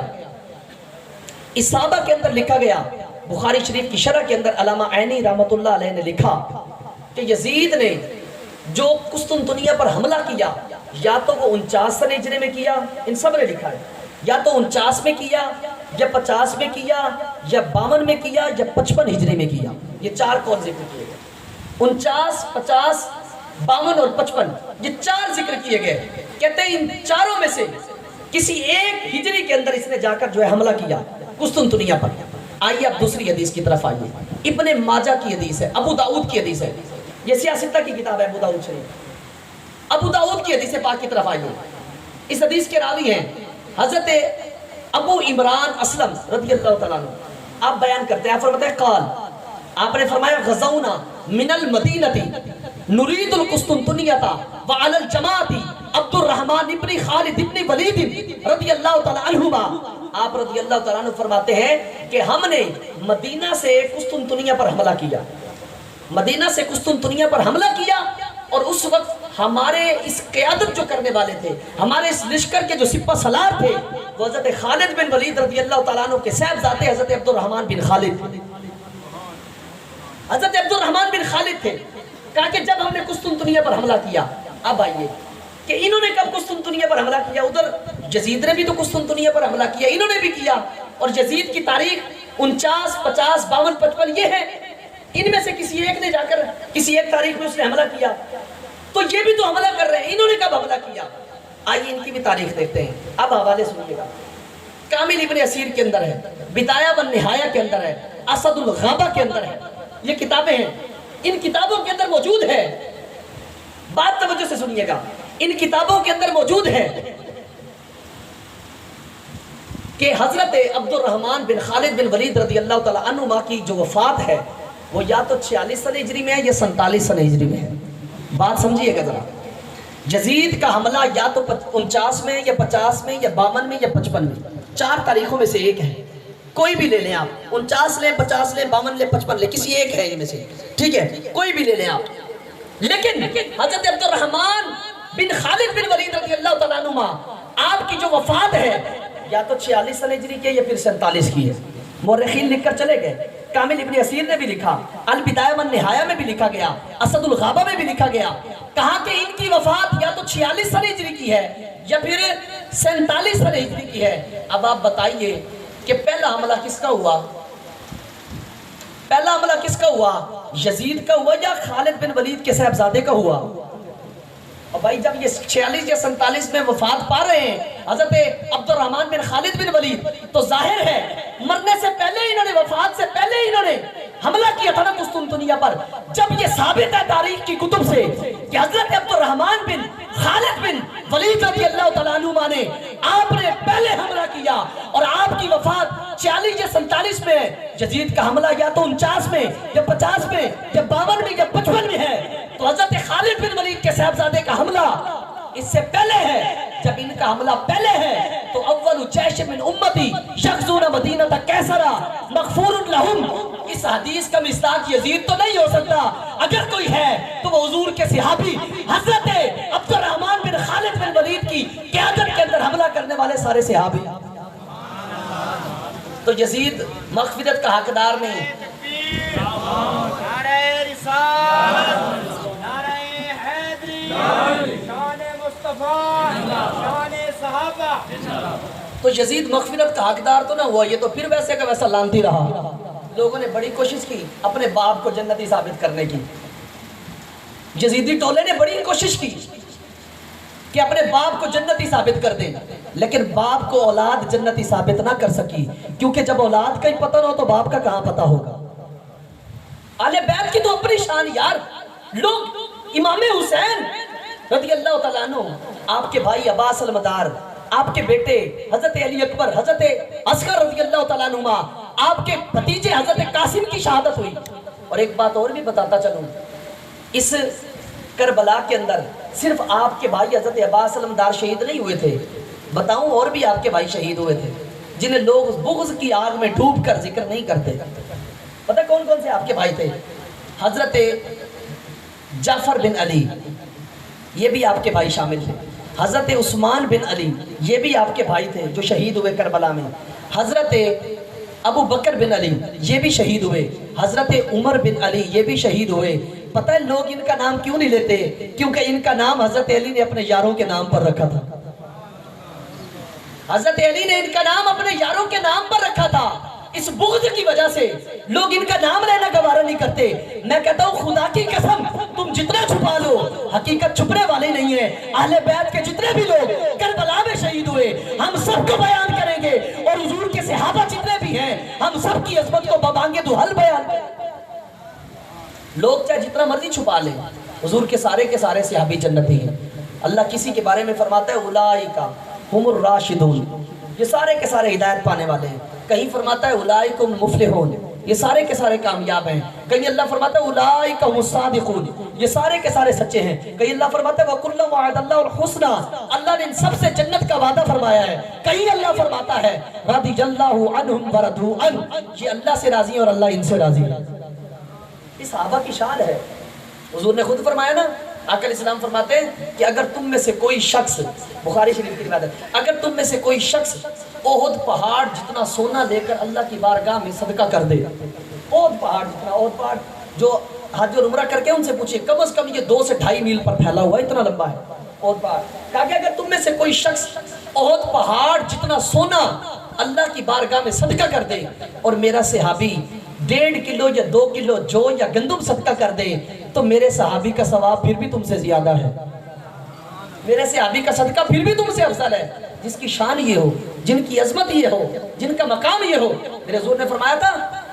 اصابہ کے اندر لکھا گیا, بخاری شریف کی شرح کے اندر علامہ عینی رحمت اللہ علیہ نے لکھا کہ یزید نے جو قسطنطنیہ پر حملہ کیا, یا تو وہ 49 سن ہجری میں کیا, ان سب نے لکھا ہے, یا تو 49 میں کیا, یا 50 میں کیا, یا 52 میں کیا, یا 55 ہجری میں کیا. یہ 4 قول ذکر کیے گئے, 49, 50, 52 اور 55, یہ 4 ذکر کیے گئے. کہتے ہیں ان چاروں میں سے کسی ایک ہجری کے اندر اس نے جا کر جو ہے حملہ کیا قسطنطنیہ پر. آئیے اب دوسری حدیث کی طرف آئیے. ابن ماجہ کی حدیث ہے, ابو داؤد کی حدیث ہے, یہ سیاستہ کی کتاب ہے ابو داؤد شریف. ابو داؤد کی حدیث پاک کی طرف آئیے. اس حدیث کے راوی ہیں حضرت ابو عمران اسلم رضی اللہ تعالیٰ عنہ. آپ بیان کرتے ہیں, آپ فرماتے ہیں قال, آپ نے فرمایا غزونا من المدینہ نرید القسطنطنیہ وعلی الجماعت عبد الرحمن ابن خالد ابن ولید رضی اللہ تعالی عنہما، آپ رضی اللہ تعالیٰ عنہ فرماتے ہیں کہ ہم نے مدینہ سے قسطنطنیہ پر حملہ کیا، مدینہ سے قسطنطنیہ پر حملہ کیا، اور اس وقت ہمارے اس قیادت جو کرنے والے تھے، ہمارے اس لشکر کے جو سپہ سالار تھے، وہ حضرت خالد بن ولید رضی اللہ تعالیٰ عنہ کے صاحبزادے حضرت عبد الرحمن بن خالد، حضرت عبد الرحمن بن خالد تھے۔ کہا کہ جب ہم نے قسطنطنیہ پر حملہ کیا، اب آئیے کہ انہوں نے کب قسطنطنیہ پر حملہ کیا؟ ادھر یزید نے بھی تو قسطنطنیہ پر حملہ کیا، انہوں نے بھی کیا، اور یزید کی تاریخ 49 50 52 55 یہ ہے، ان میں سے کسی ایک نے جا کر کسی ایک تاریخ میں اس نے حملہ کیا، تو یہ بھی تو حملہ کر رہے ہیں، انہوں نے کب حملہ کیا؟ آئیے ان کی بھی تاریخ دیکھتے ہیں۔ اب حوالے سنیے گا، کامل ابن اسیر کے اندر ہے، بدایہ و نہایہ کے اندر ہے، اسد الغابہ کے اندر ہے، یہ کتابیں ہیں، ان کتابوں کے اندر موجود ہے، بات توجہ سے سنیے گا، ان کتابوں کے اندر موجود ہے کہ حضرت عبد الرحمن بن خالد بن ولید رضی اللہ تعالیٰ عنہ کی جو وفات ہے وہ یا تو 46 سنہ ہجری میں ہے یا 47 سنہ ہجری میں ہے۔ بات سمجھیے گا ذرا، یزید کا حملہ یا تو 49 میں یا 50 میں یا 52 میں یا 55 میں، 4 تاریخوں میں سے ایک ہے، کوئی بھی لے لیں آپ، 49 لیں 50 لیں 52 لیں 55 لیں، کسی ایک ہے ان میں سے، ٹھیک ہے، کوئی بھی لے لیں آپ۔ لیکن حضرت عبد الرحمن بن خالد بن ولید رضی اللہ تعالیٰ عنہ آپ کی جو وفات ہے یا تو 46 سنہ ہجری کی یا پھر 47 کی ہے، مورخین لکھ کر چلے گئے، کامل ابن اسیر نے بھی لکھا، البدایہ والنہایہ میں بھی لکھا گیا، اسد الغابہ میں بھی لکھا گیا، کہا کہ ان کی وفات یا تو 46 سنہ ہجری کی ہے یا پھر 47 سنہ ہجری کی ہے۔ اب آپ بتائیے کہ پہلا حملہ کس کا ہوا؟ پہلا حملہ کس کا ہوا؟ یزید کا ہوا یا خالد بن ولید کے صاحبزادے کا ہوا؟ اور بھائی جب یہ 46 یا 47 میں وفات پا رہے ہیں حضرت عبد الرحمن بن خالد بن ولید، تو ظاہر ہے مرنے سے پہلے انہوں نے، وفات سے پہلے انہوں نے حملہ کیا تھا نا قسطنطنیہ پر۔ جب یہ ثابت ہے تاریخ کی کتب سے کہ حضرت عبد الرحمن بن خالد بن ولید رضی اللہ تعالیٰ عنہ نے آپ نے پہلے حملہ کیا اور آپ کی وفات 46 یا 47 میں، یزید کا حملہ یا تو 49 میں یا 50 میں یا 52 میں یا 55 میں ہے، تو حضرت خالد بن ولید کے صاحبزادے کا حملہ اس سے پہلے ہے۔ جب ان کا حملہ پہلے ہے تو اول جیش من امتی یغزون مدینہ کیسرا مغفور لہم، اس حدیث کا مصداق یزید تو نہیں ہو سکتا، اگر کوئی ہے تو وہ حضور کے صحابی حضرت عبد الرحمن بن خالد بن ولید کی قیادت کے اندر حملہ کرنے والے سارے صحابی۔ تو یزید مغفرت کا حقدار نہیں۔ نعرہ رسالت، نعرہ حیدری، شان مصطفیٰ، شان صحابہ۔ تو یزید مغفرت کا حقدار تو نہ ہوا، یہ تو پھر ویسے کا ویسا لانتی رہا۔ لوگوں نے بڑی کوشش کی اپنے باپ کو جنتی ثابت کرنے کی، یزیدی ٹولے نے بڑی کوشش کی کہ اپنے باپ کو جنتی ثابت کر دیں، لیکن باپ کو اولاد جنتی ثابت نہ کر سکی، کیونکہ جب اولاد کا ہی پتہ نہ ہو تو باپ کا کہاں پتہ ہوگا۔ اہل بیت کی تو اپنی شان یار، لوگ امام حسین رضی اللہ تعالیٰ عنہ، آپ کے بھائی عباس المدار، آپ کے بیٹے حضرت علی اکبر، حضرت اصغر رضی اللہ تعالیٰ عنہ، آپ کے بھتیجے حضرت قاسم کی شہادت ہوئی۔ اور ایک بات اور بھی بتاتا چلوں، اس کربلا کے اندر صرف آپ کے بھائی حضرت عباس علمدار شہید نہیں ہوئے تھے، بتاؤں اور بھی آپ کے بھائی شہید ہوئے تھے جنہیں لوگ بغض کی آگ میں ڈوب کر ذکر نہیں کرتے۔ پتہ کون کون سے آپ کے بھائی تھے؟ حضرت جعفر بن علی، یہ بھی آپ کے بھائی شامل تھے۔ حضرت عثمان بن علی، یہ بھی آپ کے بھائی تھے جو شہید ہوئے کربلا میں۔ حضرت ابو بکر بن علی، یہ بھی شہید ہوئے۔ حضرت عمر بن علی، یہ بھی شہید ہوئے۔ پتہ ہے لوگ ان کا نام کیوں نہیں لیتے؟ کیونکہ ان کا نام حضرت علی نے اپنے یاروں کے نام پر رکھا تھا۔ حضرت علی نے ان کا نام اپنے یاروں کے نام پر رکھا تھا، اس بغض کی وجہ سے لوگ ان کا نام لینا گوارا نہیں کرتے۔ میں کہتا ہوں خدا کی قسم، تم جتنا چھپا لو حقیقت چھپنے والی نہیں ہے۔ اہل بیت کے جتنے بھی لوگ کربلا میں شہید ہوئے ہم سب کو بیان کریں گے، اور حضور کے صحابہ جتنے بھی ہیں ہم سب کی عظمت کو ببانگے دوحل بیان کریں۔ لوگ چاہے جتنا مرضی چھپا لیں، حضور کے سارے صحابی جنتی ہیں۔ اللہ کسی کے بارے میں فرماتا ہے اولئک ہم الراشدون، یہ سارے کے سارے ہدایت پانے والے ہیں۔ کہیں فرماتا ہے اولئک ہم المفلحون، یہ سارے کے سارے کامیاب ہیں. کہیں اللہ فرماتا ہے اولئک هم الصادقون، یہ سارے کے سارے سچے ہیں. کہیں اللہ فرماتا ہے وَكُلًّا وَعَدَ اللَّهُ الْحُسْنَى، اللہ نے ان سب سے جنت کا وعدہ فرمایا ہے. کہیں اللہ فرماتا ہے رضی اللہ عنہم ورضوا عنہ، یہ اللہ سے راضی ہیں اور اللہ ان سے راضی ہے. یہ صحابہ کی شان ہے. حضور نے خود فرمایا نا، آقا علیہ السلام فرماتے ہیں کہ اگر تم میں سے کوئی شخص، بخاری شریف کی روایت ہے، اگر تم میں سے کوئی شخص احد پہاڑ جتنا سونا لے کر اللہ کی بارگاہ میں صدقہ کر دے، احد پہاڑ جتنا، احد پہاڑ جو حج اور عمرہ کر کے ان سے پوچھے کم از کم یہ 2 سے 2.5 میل پر پھیلا ہوا ہے، اتنا لمبا ہے احد پہاڑ. کہا کہ اگر تم میں سے کوئی شخص احد پہاڑ جتنا سونا اللہ کی بارگاہ میں صدقہ کر دے اور میرا صحابی 1.5 کلو یا 2 کلو جو یا گندم صدقہ کر دے تو میرے صحابی کا ثواب پھر بھی تم سے زیادہ ہے. میرے صحابی کا صدقہ پھر بھی تم سے افضل ہے. جس کی شان یہ ہو، جن کی عظمت یہ ہو، جن کا مقام یہ ہو. میرے حضور نے فرمایا تھا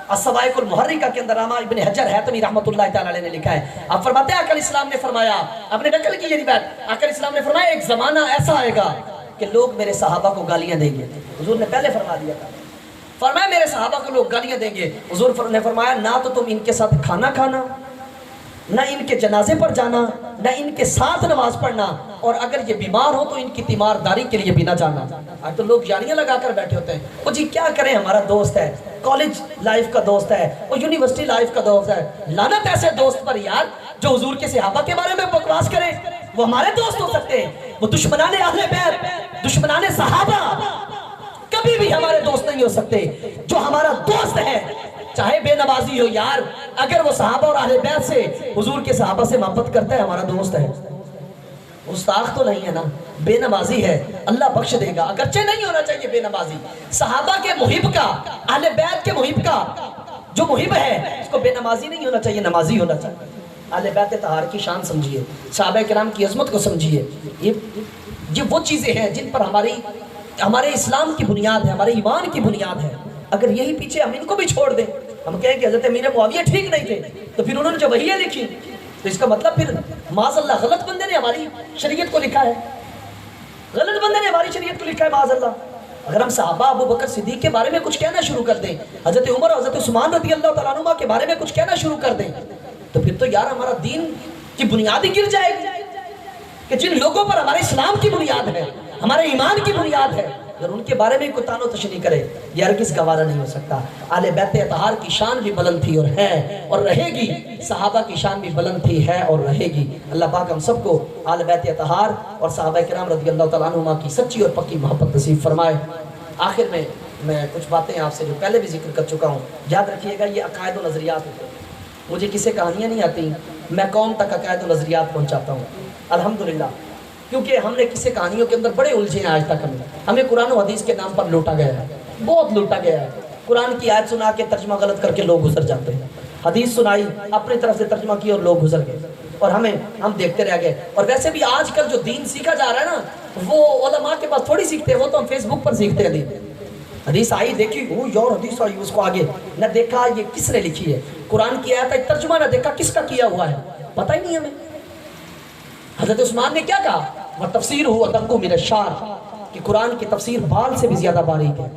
الصواعق المحرکہ کے اندر علامہ ابن حجر حیثمی رحمۃ اللہ تعالی علیہ نے لکھا ہے، آپ فرماتے ہیں آقا علیہ السلام نے فرمایا، آپ نے نقل کی یہ روایت، آقا علیہ السلام نے فرمایا ایک زمانہ ایسا آئے گا کہ لوگ میرے صحابہ کو گالیاں دیں گے. حضور نے پہلے فرما دیا تھا، فرمایا میرے صحابہ کو لوگ گالیاں دیں گے. حضور نے فرمایا نہ تو تم ان کے ساتھ کھانا کھانا، نہ ان کے جنازے پر جانا، نہ ان کے ساتھ نماز پڑھنا، اور اگر یہ بیمار ہو تو ان کی تیمارداری کے لیے بھی نہ جانا. آج تو لوگ یاریاں لگا کر بیٹھے ہوتے ہیں، وہ جی کیا کریں ہمارا دوست ہے، کالج لائف کا دوست ہے، وہ یونیورسٹی لائف کا دوست ہے. لعنت ایسے دوست پر یار جو حضور کے صحابہ کے بارے میں بکواس کرے. وہ ہمارے دوست ہو سکتے ہیں، وہ دشمنان اہل بیت، دشمنان صحابہ کبھی بھی ہمارے دوست نہیں ہو سکتے. جو ہمارا دوست ہے چاہے بے نمازی ہو یار، اگر وہ صحابہ اور اہل بیت سے، حضور کے صحابہ سے محبت کرتا ہے ہمارا دوست ہے. گستاخ تو نہیں ہے نا، بے نمازی ہے، اللہ بخش دے گا. اگرچہ نہیں ہونا چاہیے بے نمازی، صحابہ کے محب کا، اہل بیت کے محب کا جو محب ہے اس کو بے نمازی نہیں ہونا چاہیے، نمازی ہونا چاہیے. اہل بیت طہار کی شان سمجھیے، صحابہ کرام کی عظمت کو سمجھیے. یہ وہ چیزیں ہیں جن پر ہمارے اسلام کی بنیاد ہے، ہمارے ایمان کی بنیاد ہے. اگر یہی پیچھے ہم ان کو بھی چھوڑ دیں، ہم کہیں کہ حضرت امیر معاویہ ٹھیک نہیں تھے، تو پھر انہوں نے جو وحییں لکھی تو اس کا مطلب پھر معاذ اللہ غلط بندے نے ہماری شریعت کو لکھا ہے، غلط بندے نے ہماری شریعت کو لکھا ہے معاذ اللہ. اگر ہم صحابہ ابو بکر صدیق کے بارے میں کچھ کہنا شروع کر دیں، حضرت عمر اور حضرت عثمان رضی اللہ تعالیٰ عنہما کے بارے میں کچھ کہنا شروع کر دیں، تو پھر تو یار ہمارا دین کی بنیاد ہی گر جائے گی. کہ جن لوگوں پر ہمارے اسلام کی بنیاد ہے، ہمارے ایمان کی بنیاد ہے، اگر ان کے بارے میں کوئی تانو تشریح کرے یہ ہرگز گوارا نہیں ہو سکتا. اہل بیت اطہار کی شان بھی بلند تھی اور ہے اور رہے گی، صحابہ کی شان بھی بلند تھی، ہے اور رہے گی. اللہ پاک ہم سب کو اہل بیت اطہار اور صحابہ کرام رضی اللہ تعالیٰ عنہما کی سچی اور پکی محبت نصیب فرمائے. آخر میں کچھ باتیں آپ سے جو پہلے بھی ذکر کر چکا ہوں، یاد رکھیے گا یہ عقائد و نظریات ہوتے ہیں. مجھے کسی کہانیاں نہیں آتی، میں قوم تک عقائد و نظریات پہنچاتا ہوں الحمدللہ، کیونکہ ہم نے کسی کہانیوں کے اندر بڑے الجھے ہیں. آج تک ہمیں قرآن و حدیث کے نام پر لوٹا گیا ہے، بہت لوٹا گیا ہے. قرآن کی آیت سنا کے ترجمہ غلط کر کے لوگ گزر جاتے ہیں، حدیث سنائی اپنی طرف سے ترجمہ کی اور لوگ گزر گئے، اور ہم دیکھتے رہ گئے. اور ویسے بھی آج کل جو دین سیکھا جا رہا ہے نا، وہ علماء کے پاس تھوڑی سیکھتے ہیں، وہ تو ہم فیس بک پر سیکھتے ہیں. حدیث آئی دیکھی، وہ یار حدیث آئی، اس کو آگے نہ دیکھا یہ کس نے لکھی ہے. قرآن کی آیت ہے ترجمہ نہ دیکھا کس کا کیا ہوا ہے، پتہ ہی نہیں ہمیں. حضرت عثمان نے کیا کہا، وَتَفْسِيرُهُ وَدَقُّ مِنَ الشَّعْرِ، کہ قرآن کی تفسیر بال سے بھی زیادہ باریک ہے.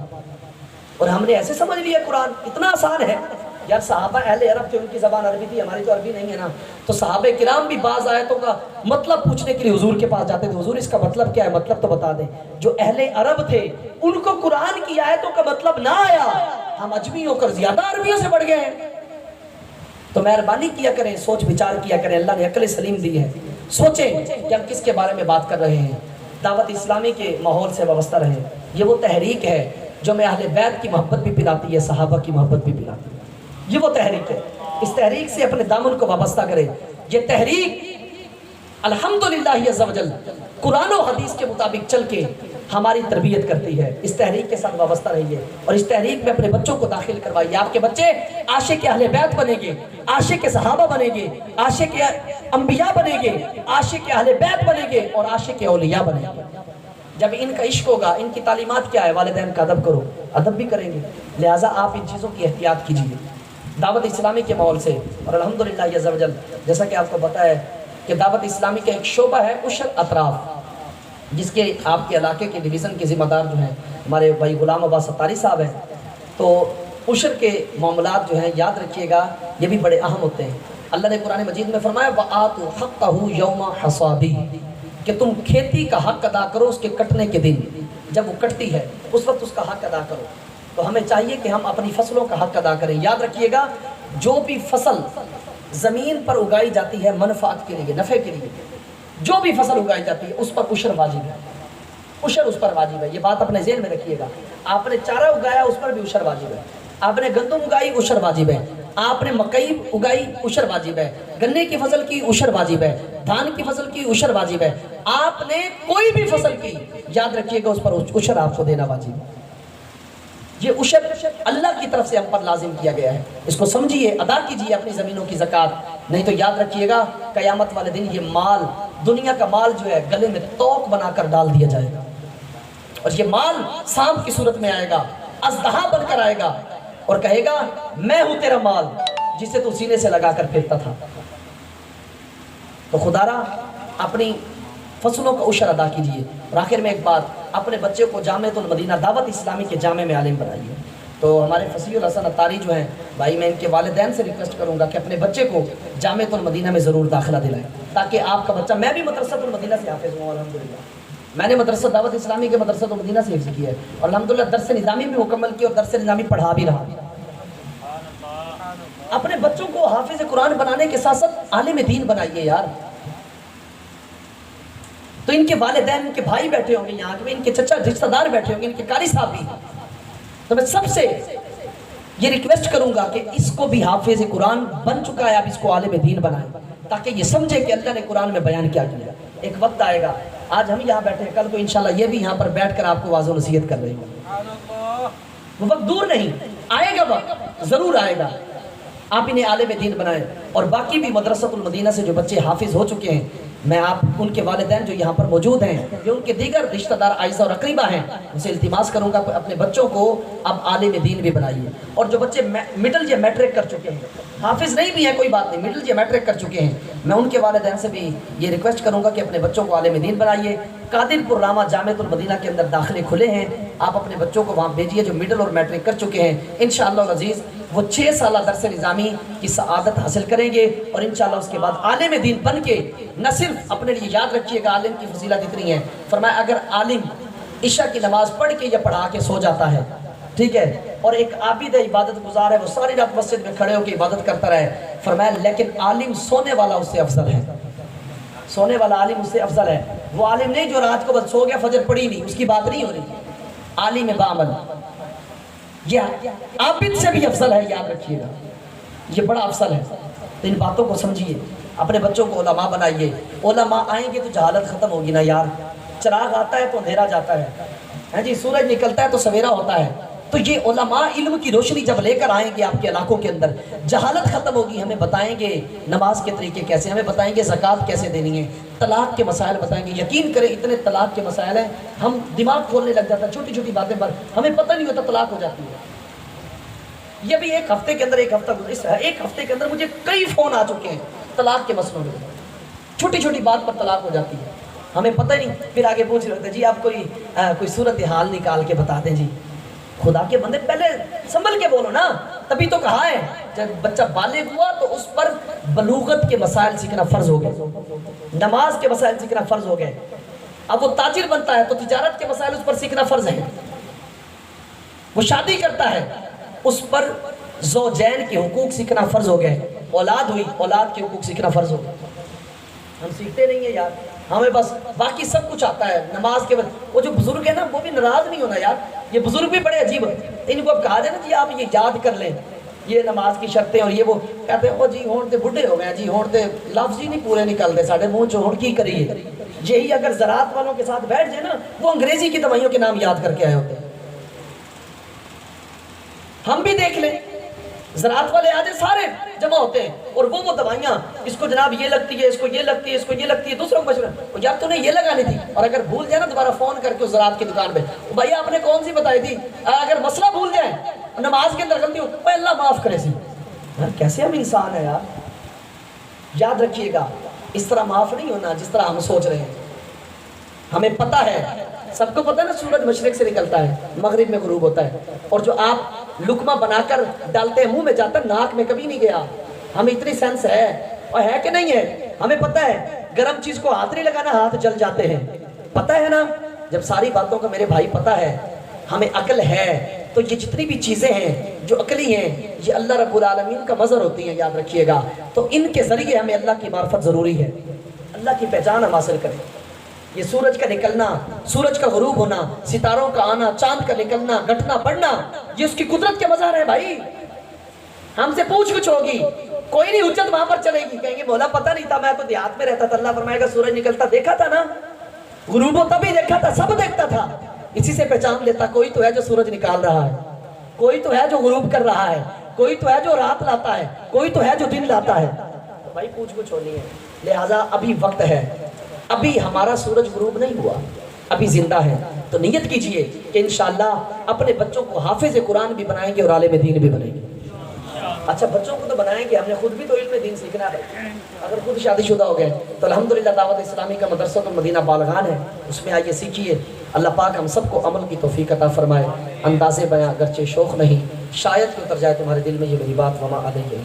اور ہم نے ایسے سمجھ لیا قرآن اتنا آسان ہے. یار صحابہ اہل عرب تھے، ان کی زبان عربی تھی، ہماری تو عربی نہیں ہے نا. تو صحابہ کرام بھی بعض آیتوں کا مطلب پوچھنے کے لیے حضور کے پاس جاتے تھے، حضور اس کا مطلب کیا ہے، مطلب تو بتا دیں. جو اہل عرب تھے ان کو قرآن کی آیتوں کا مطلب نہ آیا، ہم اجمی ہو کر زیادہ عربیوں سے بڑھ گئے ہیں. تو مہربانی کیا کریں، سوچ بچار کیا کریں، اللہ نے عقل سلیم دی ہے. سوچیں کہ ہم کس کے بارے میں بات کر رہے ہیں. دعوت اسلامی کے ماحول سے وابستہ رہیں. یہ وہ تحریک ہے جو میں اہل بیت کی محبت بھی پلاتی ہے، صحابہ کی محبت بھی پلاتی ہے. یہ وہ تحریک ہے، اس تحریک سے اپنے دامن کو وابستہ کریں. یہ تحریک الحمدللہ عز و جل قرآن و حدیث کے مطابق چل کے ہماری تربیت کرتی ہے. اس تحریک کے ساتھ وابستہ رہیے اور اس تحریک میں اپنے بچوں کو داخل کروائیے. آپ کے بچے عاشق اہل بیت بنیں گے، عاشق صحابہ بنیں گے، عاشق انبیاء بنیں گے، عاشق اہل بیت بنیں گے اور عاشق اولیاء بنیں گے. جب ان کا عشق ہوگا، ان کی تعلیمات کیا ہے، والدین کا ادب کرو، ادب بھی کریں گے. لہٰذا آپ ان چیزوں کی احتیاط کیجیے دعوت اسلامی کے ماحول سے. اور الحمدللہ عز و جل جیسا کہ آپ کو پتہ ہے کہ دعوت اسلامی کا ایک شعبہ ہے عشر اطراف، جس کے آپ کے علاقے کے ڈویژن کے ذمہ دار جو ہیں ہمارے بھائی غلام عباس ستاری صاحب ہیں. تو عشر کے معاملات جو ہیں یاد رکھیے گا یہ بھی بڑے اہم ہوتے ہیں۔ اللہ نے قرآن مجید میں فرمایا وَآتُوا حَقَّهُ يَوْمَ حَصَادِهِ کہ تم کھیتی کا حق ادا کرو اس کے کٹنے کے دن، جب وہ کٹتی ہے اس وقت اس کا حق ادا کرو۔ تو ہمیں چاہیے کہ ہم اپنی فصلوں کا حق ادا کریں۔ یاد رکھیے گا جو بھی فصل زمین پر اگائی جاتی ہے منفعت کے لیے، نفع کے لیے، جو بھی فصل اگائی جاتی ہے اس پر عشر واجب ہے، عشر اس پر واجب ہے۔ یہ بات اپنے ذہن میں رکھیے گا۔ آپ نے چارہ اگایا اس پر بھی عشر واجب ہے، آپ نے گندم اگائی عشر واجب ہے، آپ نے مکئی اگائی عشر واجب ہے، گنے کی فصل کی عشر واجب ہے، دھان کی فصل کی عشر واجب ہے، آپ نے کوئی بھی فصل کی یاد رکھیے گا اس پر عشر آپ کو دینا واجب ہے۔ یہ عشر اللہ کی طرف سے ہم پر لازم کیا گیا ہے، اس کو سمجھیے، ادا کیجیے اپنی زمینوں کی زکوٰۃ، نہیں تو یاد رکھیے گا قیامت والے دن یہ مال، دنیا کا مال جو ہے گلے میں توق بنا کر ڈال دیا جائے گا، اور یہ مال سانپ کی صورت میں آئے گا، اژدہا بن کر آئے گا اور کہے گا میں ہوں تیرا مال جسے تو سینے سے لگا کر پھرتا تھا۔ تو خدا را اپنی فصلوں کا عشر ادا کیجیے۔ اور آخر میں ایک بات، اپنے بچے کو جامعۃ المدینہ دعوت اسلامی کے جامع میں عالم بنائیے۔ تو ہمارے فصیح الحسن اتاری جو ہیں بھائی، میں ان کے والدین سے ریکویسٹ کروں گا کہ اپنے بچے کو جامعۃ المدینہ میں ضرور داخلہ دلائیں، تاکہ آپ کا بچہ، میں بھی مدرسۃ المدینہ سے حافظ ہوں الحمدللہ، میں نے مدرسہ دعوت اسلامی کے مدرسۃ المدینہ سے حفظ کیا ہے اور الحمدللہ درس نظامی بھی مکمل کی اور درس نظامی پڑھا بھی رہا۔ اپنے بچوں کو حافظ قرآن بنانے کے ساتھ ساتھ عالم دین بنائیے یار۔ تو ان کے والدین، ان کے بھائی بیٹھے ہوں گے یہاں کے، ان کے چچا رشتہ دار بیٹھے ہوں گے، ان کے قاری صاحب بھی، تو میں سب سے یہ ریکویسٹ کروں گا کہ اس کو بھی حافظ قرآن بن چکا ہے، آپ اس کو عالم دین بنائیں تاکہ یہ سمجھے کہ اللہ نے قرآن میں بیان کیا کیا۔ ایک وقت آئے گا، آج ہم یہاں بیٹھے ہیں، کل کو انشاءاللہ یہ بھی یہاں پر بیٹھ کر آپ کو واعظ و نصیحت کر رہے ہیں۔ وہ وقت دور نہیں، آئے گا، وقت ضرور آئے گا، آپ انہیں عالم دین بنائیں۔ اور باقی بھی مدرسۃ المدینہ سے جو بچے حافظ ہو چکے ہیں، میں آپ ان کے والدین جو یہاں پر موجود ہیں، جو ان کے دیگر رشتہ دار اعزہ اور اقربا ہیں، ان سے التماس کروں گا اپنے بچوں کو اب عالم دین بھی بنائیے۔ اور جو بچے مڈل یا میٹرک کر چکے ہیں، حافظ نہیں بھی ہیں کوئی بات نہیں، مڈل یا میٹرک کر چکے ہیں، میں ان کے والدین سے بھی یہ ریکویسٹ کروں گا کہ اپنے بچوں کو عالم دین بنائیے۔ قادر پور رامہ جامعۃ المدینہ کے اندر داخلے کھلے ہیں، آپ اپنے بچوں کو وہاں بھیجیے جو مڈل اور میٹرک کر چکے ہیں۔ انشاءاللہ العزیز وہ 6 سالہ درس نظامی کی سعادت حاصل کریں گے اور انشاءاللہ اس کے بعد عالم دین بن کے نہ صرف اپنے لیے، یاد رکھیے گا عالم کی فضیلت اتنی ہے، فرمایا اگر عالم عشاء کی نماز پڑھ کے یا پڑھا کے سو جاتا ہے، ٹھیک ہے، اور ایک عابد عبادت گزار ہے، وہ ساری رات مسجد میں کھڑے ہو کے عبادت کرتا رہے، فرمایا لیکن عالم سونے والا اس سے افضل ہے، سونے والا عالم اس سے افضل ہے۔ وہ عالم نہیں جو رات کو بس سو گیا فجر پڑھی نہیں، اس کی بات نہیں ہو رہی، عالم بعمل یہ عابد سے بھی افضل ہے، یاد رکھیے گا یہ بڑا افضل ہے۔ تو ان باتوں کو سمجھیے، اپنے بچوں کو علماء بنائیے۔ علماء آئیں گے تو جہالت ختم ہوگی نا یار، چراغ آتا ہے تو اندھیرا جاتا ہے، جی سورج نکلتا ہے تو سویرا ہوتا ہے، تو یہ علماء علم کی روشنی جب لے کر آئیں گے آپ کے علاقوں کے اندر، جہالت ختم ہوگی، ہمیں بتائیں گے نماز کے طریقے کیسے، ہمیں بتائیں گے زکوٰۃ کیسے دینی ہے، طلاق کے مسائل بتائیں گے۔ یقین کریں اتنے طلاق کے مسائل ہیں، ہم دماغ کھولنے لگ جاتا ہے چھوٹی چھوٹی باتیں پر، ہمیں پتہ نہیں ہوتا طلاق ہو جاتی ہے۔ یہ بھی ایک ہفتے کے اندر، ایک ہفتے کے اندر مجھے کئی فون آ چکے ہیں طلاق کے مسئلوں میں، چھوٹی چھوٹی بات پر طلاق ہو جاتی ہے، ہمیں پتہ ہی نہیں، پھر آگے پوچھ رہے تھے جی آپ کوئی صورتحال نکال کے بتا دیں جی۔ خدا کے بندے پہلے سنبھل کے بولو نا، تبھی تو کہا ہے جب بچہ بالغ ہوا تو اس پر بلوغت کے مسائل سیکھنا فرض ہو گئے، نماز کے مسائل سیکھنا فرض ہو گئے، اب وہ تاجر بنتا ہے تو تجارت کے مسائل اس پر سیکھنا فرض ہے، وہ شادی کرتا ہے اس پر زوجین کے حقوق سیکھنا فرض ہو گئے، اولاد ہوئی اولاد کے حقوق سیکھنا فرض ہو گئے، ہم سیکھتے نہیں ہیں یار، ہمیں بس باقی سب کچھ آتا ہے نماز کے بعد۔ وہ جو بزرگ ہیں نا وہ بھی ناراض نہیں ہونا یار، یہ بزرگ بھی بڑے عجیب ہیں، ان کو اب کہا جائے نا جی آپ یہ یاد کر لیں یہ نماز کی شرطیں، اور یہ وہ کہتے ہیں وہ جی ہون تے بڈھے ہو گئے جی، ہون تے لفظ ہی نہیں پورے نکلتے ساڑھے منہ چوں، ہون کی کریے۔ یہی اگر زراعت والوں کے ساتھ بیٹھ جائے نا، وہ انگریزی کی دوائیوں کے نام یاد کر کے آئے ہوتے ہیں۔ ہم بھی دیکھ لیں زراعت والے آج سارے جمع ہوتے ہیں اور وہ دوائیاں، اس کو جناب یہ لگتی ہے، اس کو یہ لگتی ہے، اس کو یہ لگتی ہے، دوسروں کو مشورہ، یار تو نے یہ لگانی تھی، اور اگر بھول جائے نا دوبارہ فون کر کے اس زراعت کی دکان پہ، بھائی آپ نے کون سی بتائی تھی، اگر مسئلہ بھول جائیں نماز کے اندر غلطی ہو تو اللہ معاف کرے سی۔ یار کیسے ہم انسان ہیں یار، یاد رکھیے گا اس طرح معاف نہیں ہونا جس طرح ہم سوچ رہے ہیں۔ ہمیں پتہ ہے، سب کو پتہ ہے نا سورج مشرق سے نکلتا ہے مغرب میں غروب ہوتا ہے، اور جو آپ لقمہ بنا کر ڈالتے ہیں منہ میں جاتا ہے ناک میں کبھی نہیں گیا. ہمیں اتنی سینس ہے اور ہے کہ نہیں ہے؟ ہمیں پتہ ہے گرم چیز کو ہاتھ نہیں لگانا، ہاتھ جل جاتے ہیں. پتہ ہے نا؟ جب ساری باتوں کا میرے بھائی پتہ ہے، ہمیں عقل ہے، تو یہ جتنی بھی چیزیں ہیں جو عقلی ہیں یہ اللہ رب العالمین کا مظہر ہوتی ہیں، یاد رکھیے گا. تو ان کے ذریعے ہمیں اللہ کی معرفت ضروری ہے، اللہ کی پہچان ہم حاصل کریں. یہ سورج کا نکلنا، سورج کا غروب ہونا، ستاروں کا آنا، چاند کا نکلنا، گھٹنا بڑھنا، یہ اس کی قدرت کے مظہر ہے بھائی. ہم سے پوچھ کچھ ہوگی، کوئی نہیں حجت وہاں پر چلے گی، کہیں گے مولا پتہ نہیں تھا، میں تو دیہات میں رہتا تھا. اللہ فرمائے گا سورج نکلتا دیکھا تھا نا، غروب ہوتا بھی دیکھا تھا، سب دیکھتا تھا. اسی سے پہچان لیتا کوئی تو ہے جو سورج نکال رہا ہے، کوئی تو ہے جو غروب کر رہا ہے، کوئی تو ہے جو رات لاتا ہے، کوئی تو ہے جو دن لاتا ہے. تو بھائی پوچھ کچھ ہونی ہے. لہٰذا ابھی وقت ہے، ابھی ہمارا سورج غروب نہیں ہوا، ابھی زندہ ہے. تو نیت کیجئے کہ انشاءاللہ اپنے بچوں کو حافظ قرآن بھی بنائیں گے اور عالم دین بھی بنائیں گے. اچھا بچوں کو تو بنائیں گے، ہم نے خود بھی تو علم دین سیکھنا ہے. اگر خود شادی شدہ ہو گئے تو الحمدللہ دعوت اسلامی کا مدرسہ المدینہ بالغان ہے، اس میں آئیے سیکھیے. اللہ پاک ہم سب کو عمل کی توفیق عطا فرمائے. انداز بیاں اگرچہ شوق نہیں، شاید کہ اتر جائے تمہارے دل میں یہ میری بات، وما علیہ